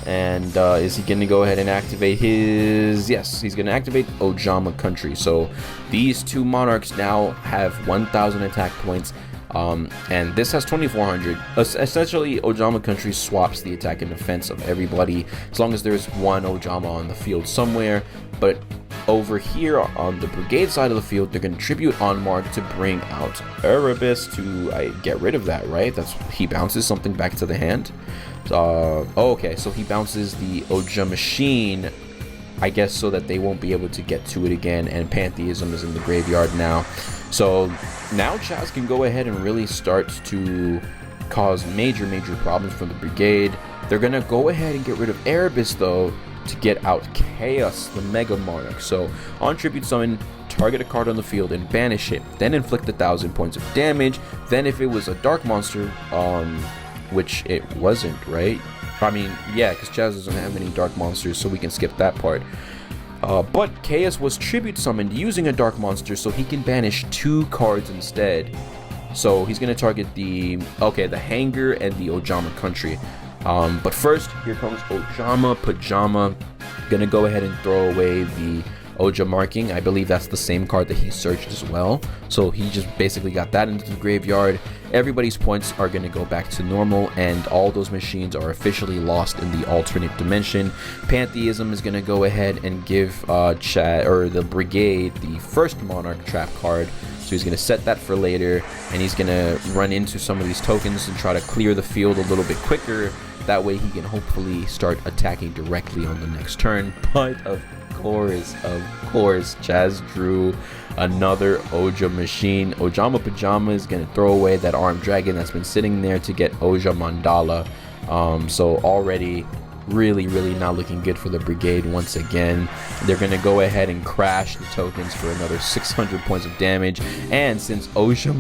And is he gonna go ahead and activate his... Yes, he's gonna activate Ojama Country. So these 2 monarchs now have 1000 attack points, and this has 2400. Essentially, Ojama Country swaps the attack and defense of everybody as long as there's 1 Ojama on the field somewhere. But over here on the Brigade side of the field, they're going to tribute Onmark to bring out Erebus to get rid of that, right? He bounces something back to the hand. Okay, so he bounces the Yugioh machine, I guess, so that they won't be able to get to it again, and Pantheism is in the graveyard now. So now Chazz can go ahead and really start to cause major problems for the Brigade. They're going to go ahead and get rid of Erebus, though, to get out Chaos, the Mega Monarch. So on tribute summon, target a card on the field and banish it, then inflict 1,000 points of damage. Then if it was a dark monster, which it wasn't, right? I mean, yeah, because Chazz doesn't have any dark monsters, so we can skip that part. But Chaos was tribute summoned using a dark monster, so he can banish 2 cards instead. So he's going to target the Hanger and the Ojama Country. But first, here comes Ojama Pajama. Gonna go ahead and throw away the Oja marking. I believe that's the same card that he searched as well. So he just basically got that into the graveyard. Everybody's points are going to go back to normal, and all those machines are officially lost in the alternate dimension. Pantheism is going to go ahead and give the Brigade the first Monarch trap card. So he's going to set that for later, and he's going to run into some of these tokens and try to clear the field a little bit quicker. That way he can hopefully start attacking directly on the next turn. But of course, Chazz drew another Oja machine. Ojama Pajama is going to throw away that armed dragon that's been sitting there to get Oja Mandala. So already really not looking good for the Brigade once again. They're going to go ahead and crash the tokens for another 600 points of damage. And since Oja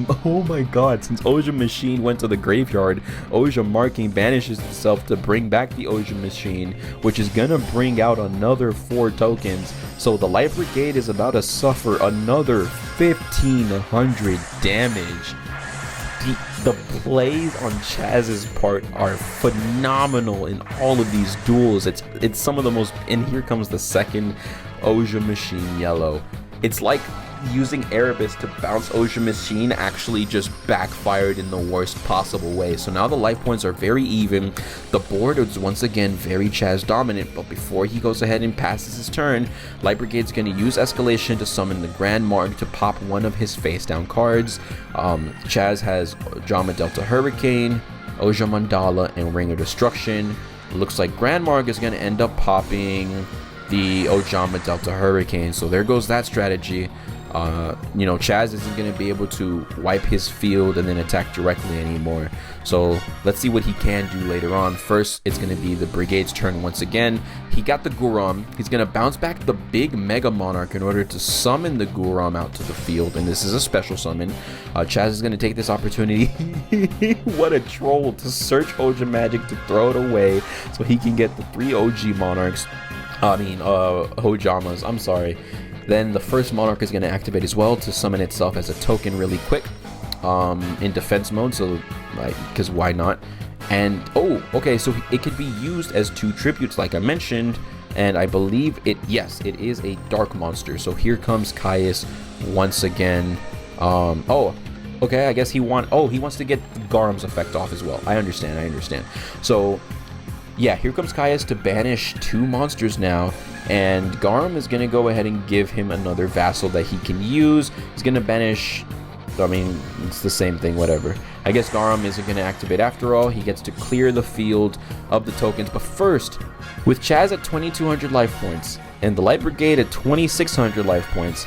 machine went to the graveyard, Oja marking banishes itself to bring back the Oja machine, which is going to bring out another 4 tokens. So the Light Brigade is about to suffer another 1,500 damage. The plays on Chazz's part are phenomenal in all of these duels. It's some of the most, and here comes the second Oja machine yellow. It's like using Erebus to bounce Oja machine actually just backfired in the worst possible way. So now the life points are very even. The board is once again very Chazz dominant, but before he goes ahead and passes his turn, Light Brigade's going to use Escalation to summon the Grand Marg to pop one of his face down cards. Chazz has Ojama Delta Hurricane, Oja Mandala, and Ring of Destruction. Looks like Grand Marg is going to end up popping the Ojama Delta Hurricane, so there goes that strategy. Chazz isn't going to be able to wipe his field and then attack directly anymore. So let's see what he can do later on. First, it's going to be the Brigade's turn once again. He got the Guram. He's going to bounce back the big Mega Monarch in order to summon the Guram out to the field, and this is a special summon. Chazz is going to take this opportunity. What a troll, to search Oja Magic to throw it away so he can get the 3 OG Monarchs. Ojamas, I'm sorry. Then the first Monarch is going to activate as well to summon itself as a token really quick in defense mode, so because why not? And okay, so it could be used as 2 tributes like I mentioned, and I believe it is a dark monster. So here comes Caius once again. Okay, I guess he wants to get Garam's effect off as well. I understand. So yeah, here comes Caius to banish 2 monsters now, and Garam is going to go ahead and give him another vassal that he can use. He's going to banish, it's the same thing, whatever. I guess Garam isn't going to activate after all. He gets to clear the field of the tokens, but first, with Chazz at 2,200 life points, and the Light Brigade at 2,600 life points,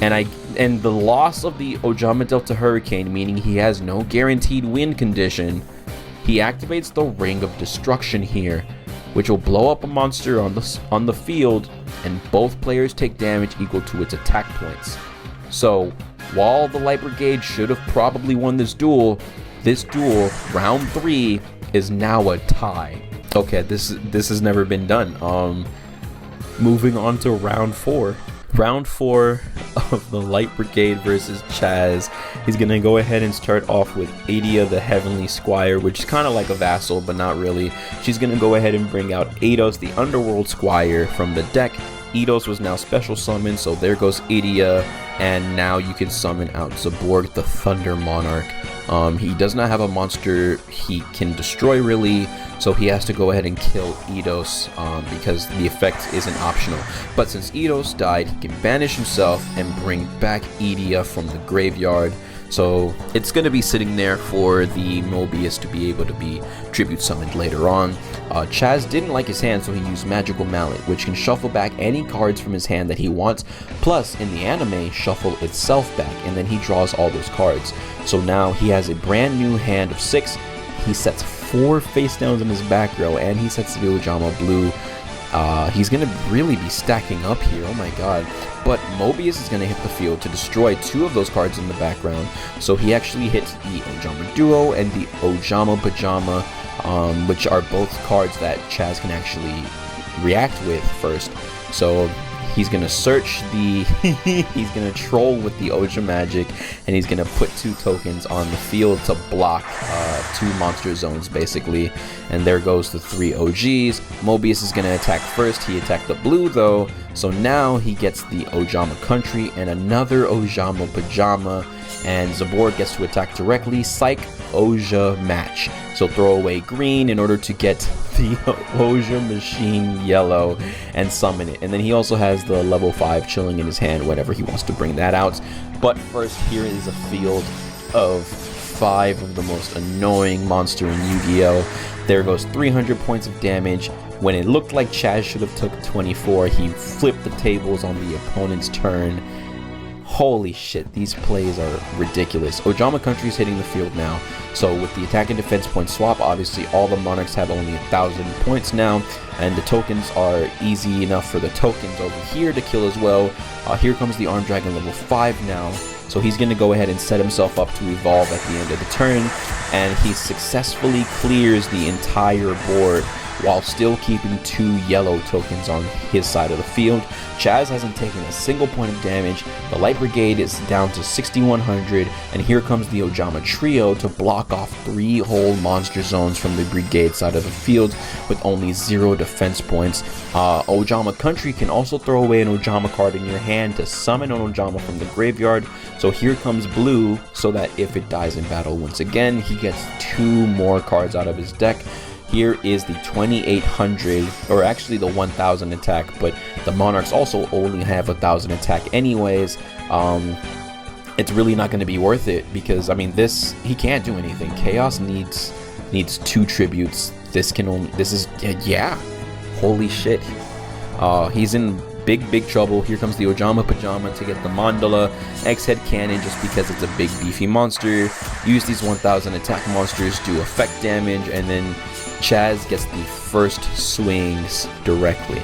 and the loss of the Ojama Delta Hurricane, meaning he has no guaranteed win condition, he activates the Ring of Destruction here, which will blow up a monster on the field, and both players take damage equal to its attack points. So while the Light Brigade should have probably won this duel, round 3, is now a tie. Okay, this has never been done. Moving on to round 4. Round 4 of the Light Brigade versus Chazz. He's going to go ahead and start off with Adia, the Heavenly Squire, which is kind of like a vassal, but not really. She's going to go ahead and bring out Eidos, the Underworld Squire, from the deck. Eidos was now special summoned, so there goes Adia, and now you can summon out Zaborg, the Thunder Monarch. He does not have a monster he can destroy really, so he has to go ahead and kill Eidos because the effect isn't optional. But since Eidos died, he can banish himself and bring back Adia from the graveyard. So it's going to be sitting there for the Mobius to be able to be tribute summoned later on. Chazz didn't like his hand, so he used Magical Mallet, which can shuffle back any cards from his hand that he wants, plus in the anime, shuffle itself back, and then he draws all those cards. So now he has a brand new hand of 6. He sets 4 face downs in his back row, and he sets the Ojama blue. He's going to really be stacking up here. Oh my god. But Mobius is going to hit the field to destroy 2 of those cards in the background. So he actually hits the Ojama Duo and the Ojama Pajama, which are both cards that Chazz can actually react with first. So he's going to search the... he's going to troll with the Oja Magic, and he's going to put 2 tokens on the field to block 2 monster zones, basically. And there goes the 3 OGs. Mobius is going to attack first. He attacked the blue, though. So now he gets the Ojama Country and another Ojama Pajama. And Zabor gets to attack directly. Psych Oja Match. So throw away green in order to get the Oja Machine yellow and summon it. And then he also has the level 5 chilling in his hand whenever he wants to bring that out. But first, here is a field of 5 of the most annoying monster in Yu-Gi-Oh! There goes 300 points of damage. When it looked like Chazz should have took 24, he flipped the tables on the opponent's turn. Holy shit, these plays are ridiculous. Ojama Country is hitting the field now. So with the attack and defense point swap, obviously all the Monarchs have only 1,000 points now. And the tokens are easy enough for the tokens over here to kill as well. Here comes the Armed Dragon level 5 now. So he's going to go ahead and set himself up to evolve at the end of the turn. And he successfully clears the entire board while still keeping 2 yellow tokens on his side of the field. Chazz hasn't taken a single point of damage. The Light Brigade is down to 6,100, and here comes the Ojama Trio to block off 3 whole monster zones from the Brigade side of the field with only 0 defense points. Ojama Country can also throw away an Ojama card in your hand to summon an Ojama from the graveyard. So here comes blue, so that if it dies in battle once again, he gets 2 more cards out of his deck. Here is the 2,800, or actually the 1,000 attack, but the Monarchs also only have 1,000 attack anyways. It's really not going to be worth it because, I mean, he can't do anything. Chaos needs 2 tributes. This is, yeah, holy shit. He's in big trouble. Here comes the Ojama Pajama to get the Mandala. X-Head Cannon just because it's a big beefy monster. Use these 1,000 attack monsters to affect damage, and then Chazz gets the first swings directly.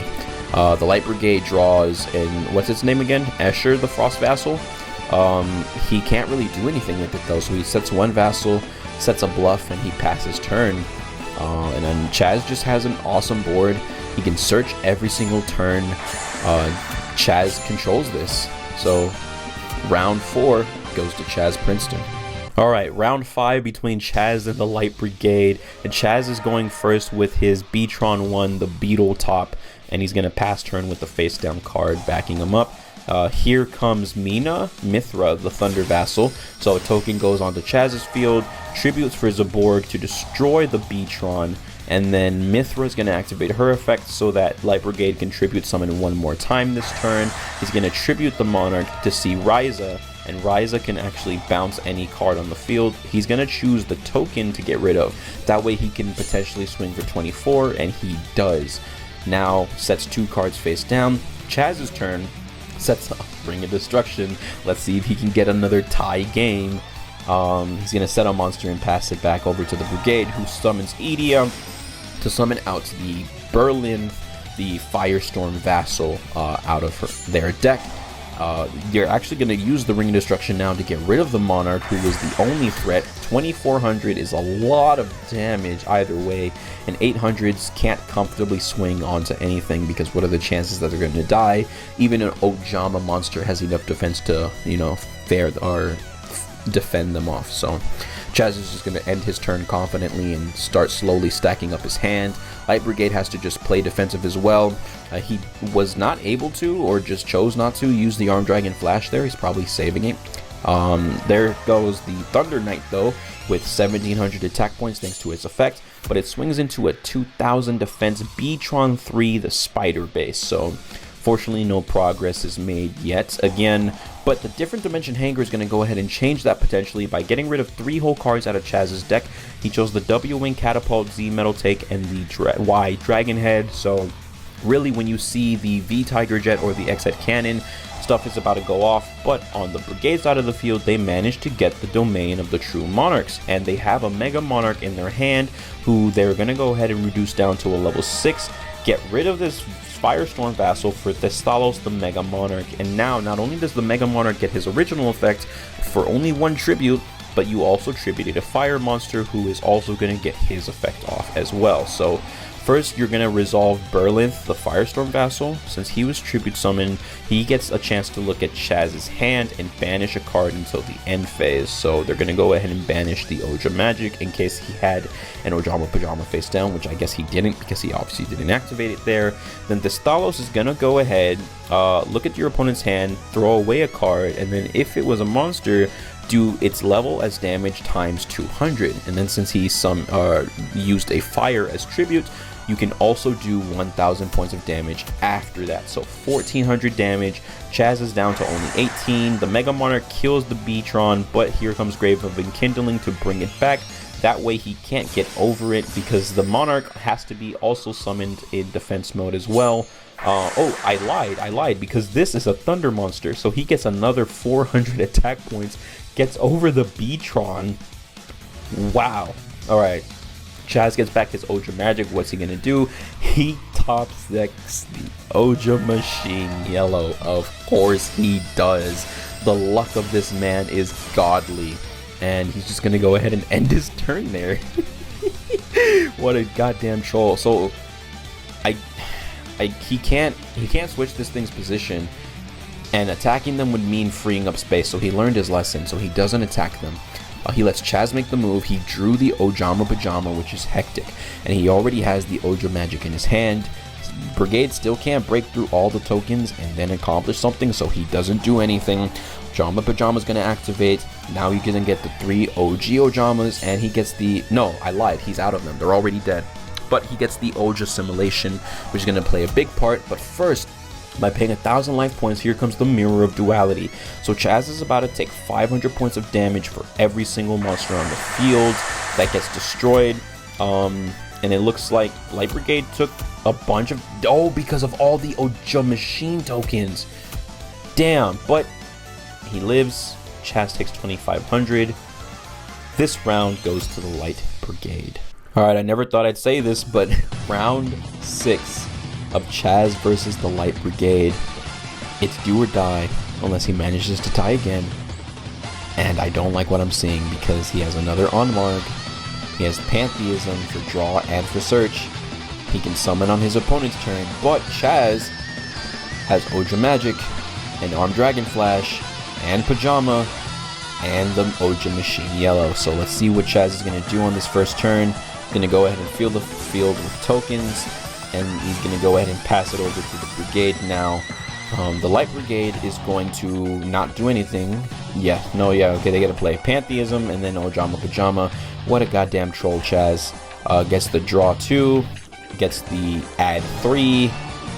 The Light Brigade draws, and what's its name again? Escher, the Frost Vassal. He can't really do anything with it though, so he sets 1 Vassal, sets a bluff, and he passes turn. And then Chazz just has an awesome board. He can search every single turn. Chazz controls this. So round 4 goes to Chazz Princeton. Alright, round 5 between Chazz and the Light Brigade. And Chazz is going first with his Beatron 1, the Beetle Top. And he's going to pass turn with the face down card backing him up. Here comes Mithra, the Thunder Vassal. So a token goes onto Chazz's field, tributes for Zaborg to destroy the Beatron. And then Mithra is going to activate her effect so that Light Brigade can tribute summon 1 more time this turn. He's going to tribute the Monarch to see Ryza, and Ryza can actually bounce any card on the field. He's going to choose the token to get rid of. That way he can potentially swing for 24, and he does. Now sets 2 cards face down. Chazz's turn sets up Ring of Destruction. Let's see if he can get another tie game. He's going to set a monster and pass it back over to the Brigade, who summons Edia to summon out the Berlin, the Firestorm Vassal, out of their deck. You're actually going to use the Ring of Destruction now to get rid of the Monarch, who was the only threat. 2,400 is a lot of damage either way, and 800s can't comfortably swing onto anything because what are the chances that they're going to die? Even an Ojama monster has enough defense to, fare or defend them off. So Chazz is just going to end his turn confidently and start slowly stacking up his hand. Light Brigade has to just play defensive as well. He was not able to, or just chose not to, use the Armed Dragon Flash there. He's probably saving it. There goes the Thunder Knight, though, with 1,700 attack points thanks to its effect. But it swings into a 2,000 defense Beatron 3, the Spider base. So fortunately, no progress is made yet. Again, but the Different Dimension Hanger is going to go ahead and change that potentially by getting rid of 3 whole cards out of Chazz's deck. He chose the W-Wing Catapult, Z Metal Take, and the Y Dragon Head. So really, when you see the V Tiger Jet or the X-Head Cannon, stuff is about to go off. But on the Brigade side of the field, they managed to get the domain of the True Monarchs, and they have a Mega Monarch in their hand who they're going to go ahead and reduce down to a level 6. get rid of this Firestorm Vassal for Thestalos the Mega Monarch. And now, not only does the Mega Monarch get his original effect for only 1 tribute, but you also tributed a fire monster who is also going to get his effect off as well. So first, you're going to resolve Berlinth, the Firestorm Vassal. Since he was tribute summoned, he gets a chance to look at Chazz's hand and banish a card until the end phase. So they're going to go ahead and banish the Oja Magic in case he had an Ojama Pajama face down, which I guess he didn't because he obviously didn't activate it there. Then Thestalos is going to go ahead, look at your opponent's hand, throw away a card, and then if it was a monster, do its level as damage times 200. And then since he used a fire as tribute, you can also do 1000 points of damage after that. So 1400 damage. Chazz is down to only 18. The Mega Monarch kills the Beatron, but here comes Grave of Enkindling to bring it back. That way he can't get over it because the Monarch has to be also summoned in defense mode as well. Oh, I lied because this is a Thunder monster, so he gets another 400 attack points, gets over the Beatron. Wow. Alright. Chazz gets back his Oja Magic. What's he gonna do? He tops decks the Oja Machine Yellow. Of course he does. The luck of this man is godly. And he's just gonna go ahead and end his turn there. What a goddamn troll. So he can't switch this thing's position, and attacking them would mean freeing up space. So he learned his lesson, so he doesn't attack them. He lets Chazz make the move. He drew the Ojama Pajama, which is hectic, and he already has the Oja Magic in his hand. Brigade still can't break through all the tokens and then accomplish something, so he doesn't do anything. Ojama Pajama is going to activate. Now he can get the 3 OG Ojamas, and he gets the... No, I lied. He's out of them. They're already dead. But he gets the Oja Assimilation, which is going to play a big part. But first, by paying 1000 life points, here comes the Mirror of Duality. So Chazz is about to take 500 points of damage for every single monster on the field that gets destroyed. And it looks like Light Brigade took a bunch of... Oh, because of all the Oja Machine tokens. Damn, but he lives. Chazz takes 2500. This round goes to the Light Brigade. Alright, I never thought I'd say this, but round 6 of Chazz versus the Light Brigade. It's do or die unless he manages to tie again. And I don't like what I'm seeing because he has another Onmarg. He has Pantheism for draw and for search. He can summon on his opponent's turn, but Chazz has Oja Magic and Armed Dragon Flash and Pajama and the Oja Machine Yellow. So let's see what Chazz is going to do on this first turn. He's going to go ahead and fill the field with tokens, and he's going to go ahead and pass it over to the Brigade now. The Light Brigade is going to not do anything. Okay, they get to play Pantheism and then Ojama Pajama. What a goddamn troll. Chazz gets the draw 2, gets the add 3,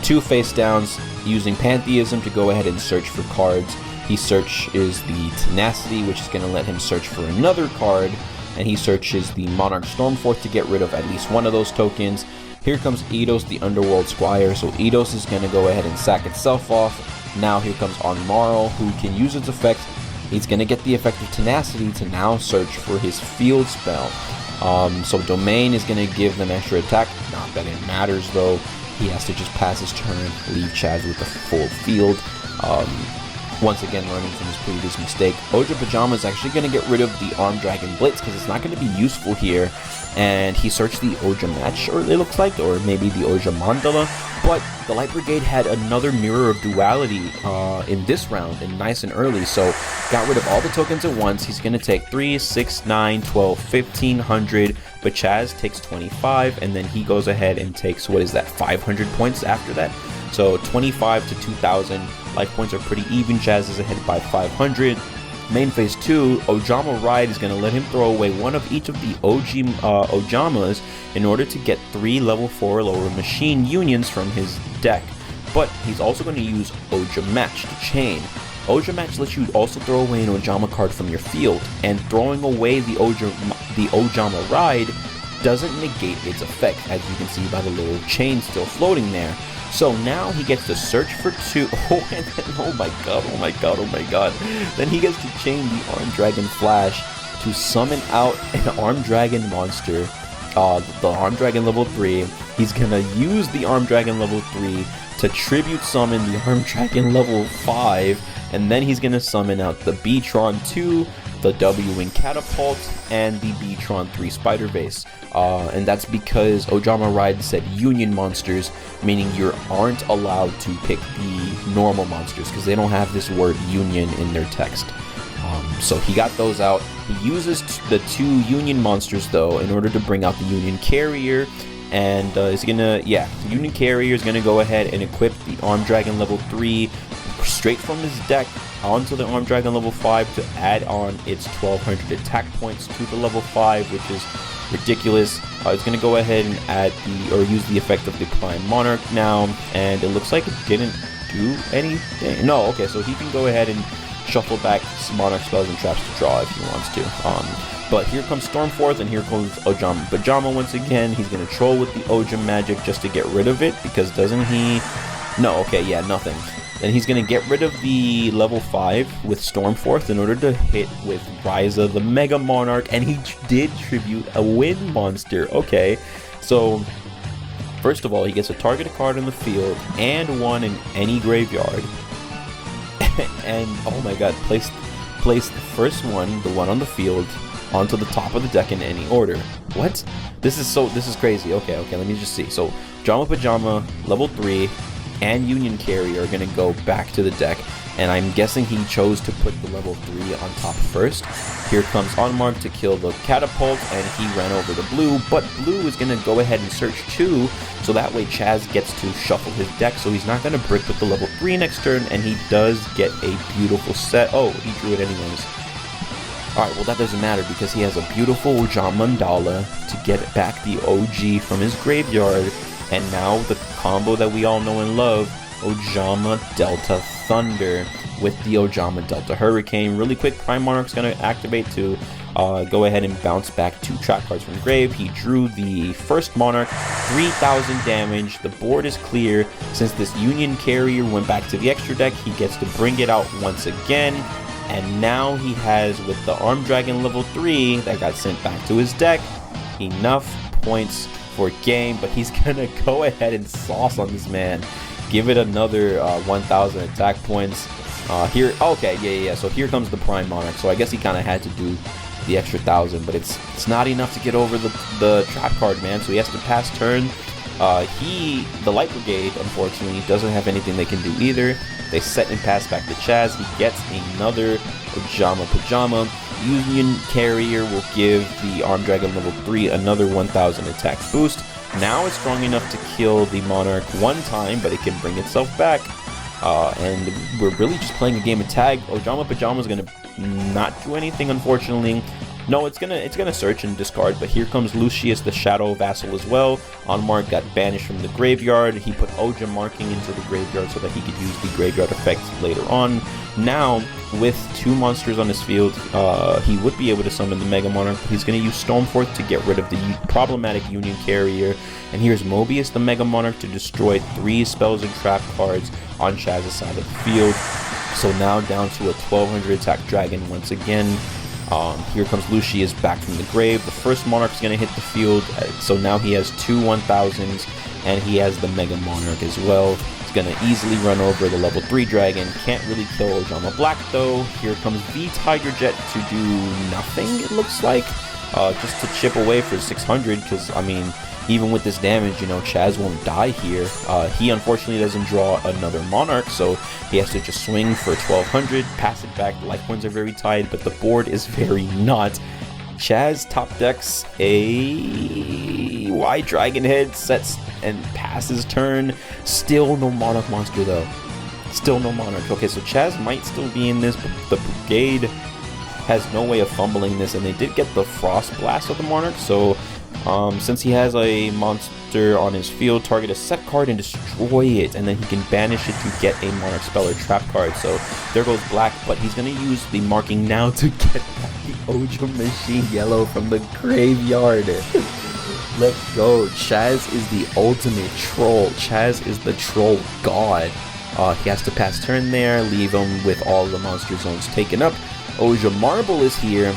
2 face downs, using Pantheism to go ahead and search for cards. He searches the Tenacity, which is going to let him search for another card, and he searches the Monarch Stormforth to get rid of at least one of those tokens. Here comes Eidos, the Underworld Squire, so Eidos is going to go ahead and sack itself off. Now here comes Onmarl, who can use its effect. He's going to get the effect of Tenacity to now search for his field spell. So Domain is going to give them extra attack. Not that it matters, though. He has to just pass his turn, leave Chazz with a full field. Once again, learning from his previous mistake. Oja Pajama is actually going to get rid of the Armed Dragon Blitz because it's not going to be useful here. And he searched the Oja Match, or it looks like, or maybe the Oja Mandala. But the Light Brigade had another Mirror of Duality in this round, and nice and early. So got rid of all the tokens at once. He's going to take 3, 6, 9, 12, 1500. But Chazz takes 25, and then he goes ahead and takes, what is that, 500 points after that? So 25 to 2000. Life points are pretty even. Chazz is ahead by 500. Main phase 2, Ojama Ride is going to let him throw away one of each of the Ojamas in order to get 3 level 4 or lower machine unions from his deck. But he's also going to use Oja Match to chain. Oja Match lets you also throw away an Ojama card from your field, and throwing away the Ojama Ride doesn't negate its effect, as you can see by the little chain still floating there. So now he gets to search for 2. Oh my god. Then he gets to chain the Armed Dragon Flash to summon out an Armed Dragon monster, the Armed Dragon level 3, He's gonna use the Arm Dragon level 3 to tribute summon the Arm Dragon level 5, and then he's gonna summon out the B-Tron 2, the W-Wing Catapult, and the B-Tron 3 Spider Vase. And that's because Ojama Ride said Union monsters, meaning you aren't allowed to pick the normal monsters because they don't have this word Union in their text. So he got those out. He uses the 2 Union monsters though in order to bring out the Union Carrier, and is gonna, the Union Carrier is gonna go ahead and equip the Arm Dragon level 3 straight from his deck onto the Arm Dragon level 5 to add on its 1200 attack points to the level 5, which is ridiculous. It's gonna go ahead and add use the effect of the Prime Monarch now, and it looks like it didn't do anything. No, okay, so he can go ahead and shuffle back some Monarch spells and traps to draw if he wants to. But here comes Stormforth, and here comes Ojama Pajama once again. He's gonna troll with the Ojam magic just to get rid of it, because doesn't he? No, okay, yeah, nothing. And he's gonna get rid of the level 5 with Stormforth in order to hit with Ryza the Mega Monarch, and he did tribute a wind monster. Okay, so first of all, he gets a targeted card in the field and one in any graveyard. And oh my god, place the first one, the one on the field, onto the top of the deck in any order. What? This is crazy. Okay, let me just see. So Jama Pajama level 3 and Union Carrier are gonna go back to the deck, and I'm guessing he chose to put the level 3 on top first. Here comes Onmark to kill the Catapult, and he ran over the blue, but blue is gonna go ahead and search 2, so that way Chazz gets to shuffle his deck, so he's not gonna brick with the level 3 next turn, and he does get a beautiful set. Oh, he drew it anyways. Alright, well that doesn't matter because he has a beautiful Ojama Mandala to get back the OG from his graveyard, and now the combo that we all know and love, Ojama Delta Thunder with the Ojama Delta Hurricane. Really quick, Prime Monarch's gonna activate to go ahead and bounce back 2 trap cards from grave. He drew the first Monarch, 3000 damage. The board is clear. Since this Union Carrier went back to the extra deck, he gets to bring it out once again. And now he has, with the Arm Dragon level 3 that got sent back to his deck, enough points for game, but he's gonna go ahead and sauce on this man. Give it another 1000 attack points. Here, okay, yeah. So here comes the Prime Monarch. So I guess he kind of had to do the extra 1000, but it's not enough to get over the trap card, man. So he has to pass turn. The Light Brigade, unfortunately, doesn't have anything they can do either. They set and pass back to Chazz. He gets another Ojama Pajama. Union Carrier will give the Arm Dragon level 3 another 1000 attack boost. Now it's strong enough to kill the Monarch one time, but it can bring itself back. And we're really just playing a game of tag. Ojama Pajama is gonna not do anything, unfortunately. No, it's gonna search and discard, but here comes Lucius, the Shadow Vassal, as well. Onmark got banished from the graveyard. He put Ojam marking into the graveyard so that he could use the graveyard effect later on. Now, with 2 monsters on his field, he would be able to summon the Mega Monarch, but he's gonna use Stormforth to get rid of the problematic Union Carrier. And here's Mobius, the Mega Monarch, to destroy 3 spells and trap cards on Chazz's side of the field. So now down to a 1200 attack dragon once again. Here comes Lucius back from the grave. The first Monarch is going to hit the field, so now he has 2 1000s, and he has the Mega Monarch as well. He's going to easily run over the level 3 dragon. Can't really kill Ojama Black though. Here comes the Tiger Jet to do nothing, it looks like. Just to chip away for 600, because, I mean, even with this damage, you know, Chazz won't die here. He unfortunately doesn't draw another Monarch, so he has to just swing for 1200, pass it back. The life points are very tight, but the board is very not. Chazz top decks a White Dragon Head, sets and passes turn. Still no Monarch monster though. Still no Monarch. Okay, so Chazz might still be in this, but the Brigade has no way of fumbling this, and they did get the Frost Blast of the Monarch, so since he has a monster on his field, target a set card and destroy it, and then he can banish it to get a Monarch spell or trap card. So there goes Black, but he's going to use the marking now to get back the Ojam Machine Yellow from the graveyard. Let's go. Chazz is the ultimate troll. Chazz is the troll god. He has to pass turn there, leave him with all the monster zones taken up. Ojam Marble is here.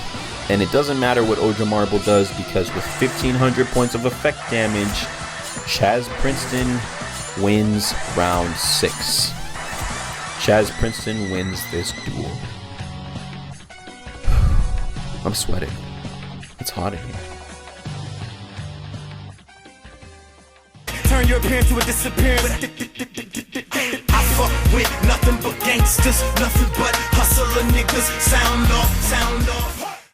And it doesn't matter what Ojam Marble does, because with 1500 points of effect damage, Chazz Princeton wins round 6. Chazz Princeton wins this duel. I'm sweating. It's hot in here. Turn your appearance to a disappearance. I fuck with nothing but gangsters, nothing but hustler niggas. Sound off, sound off.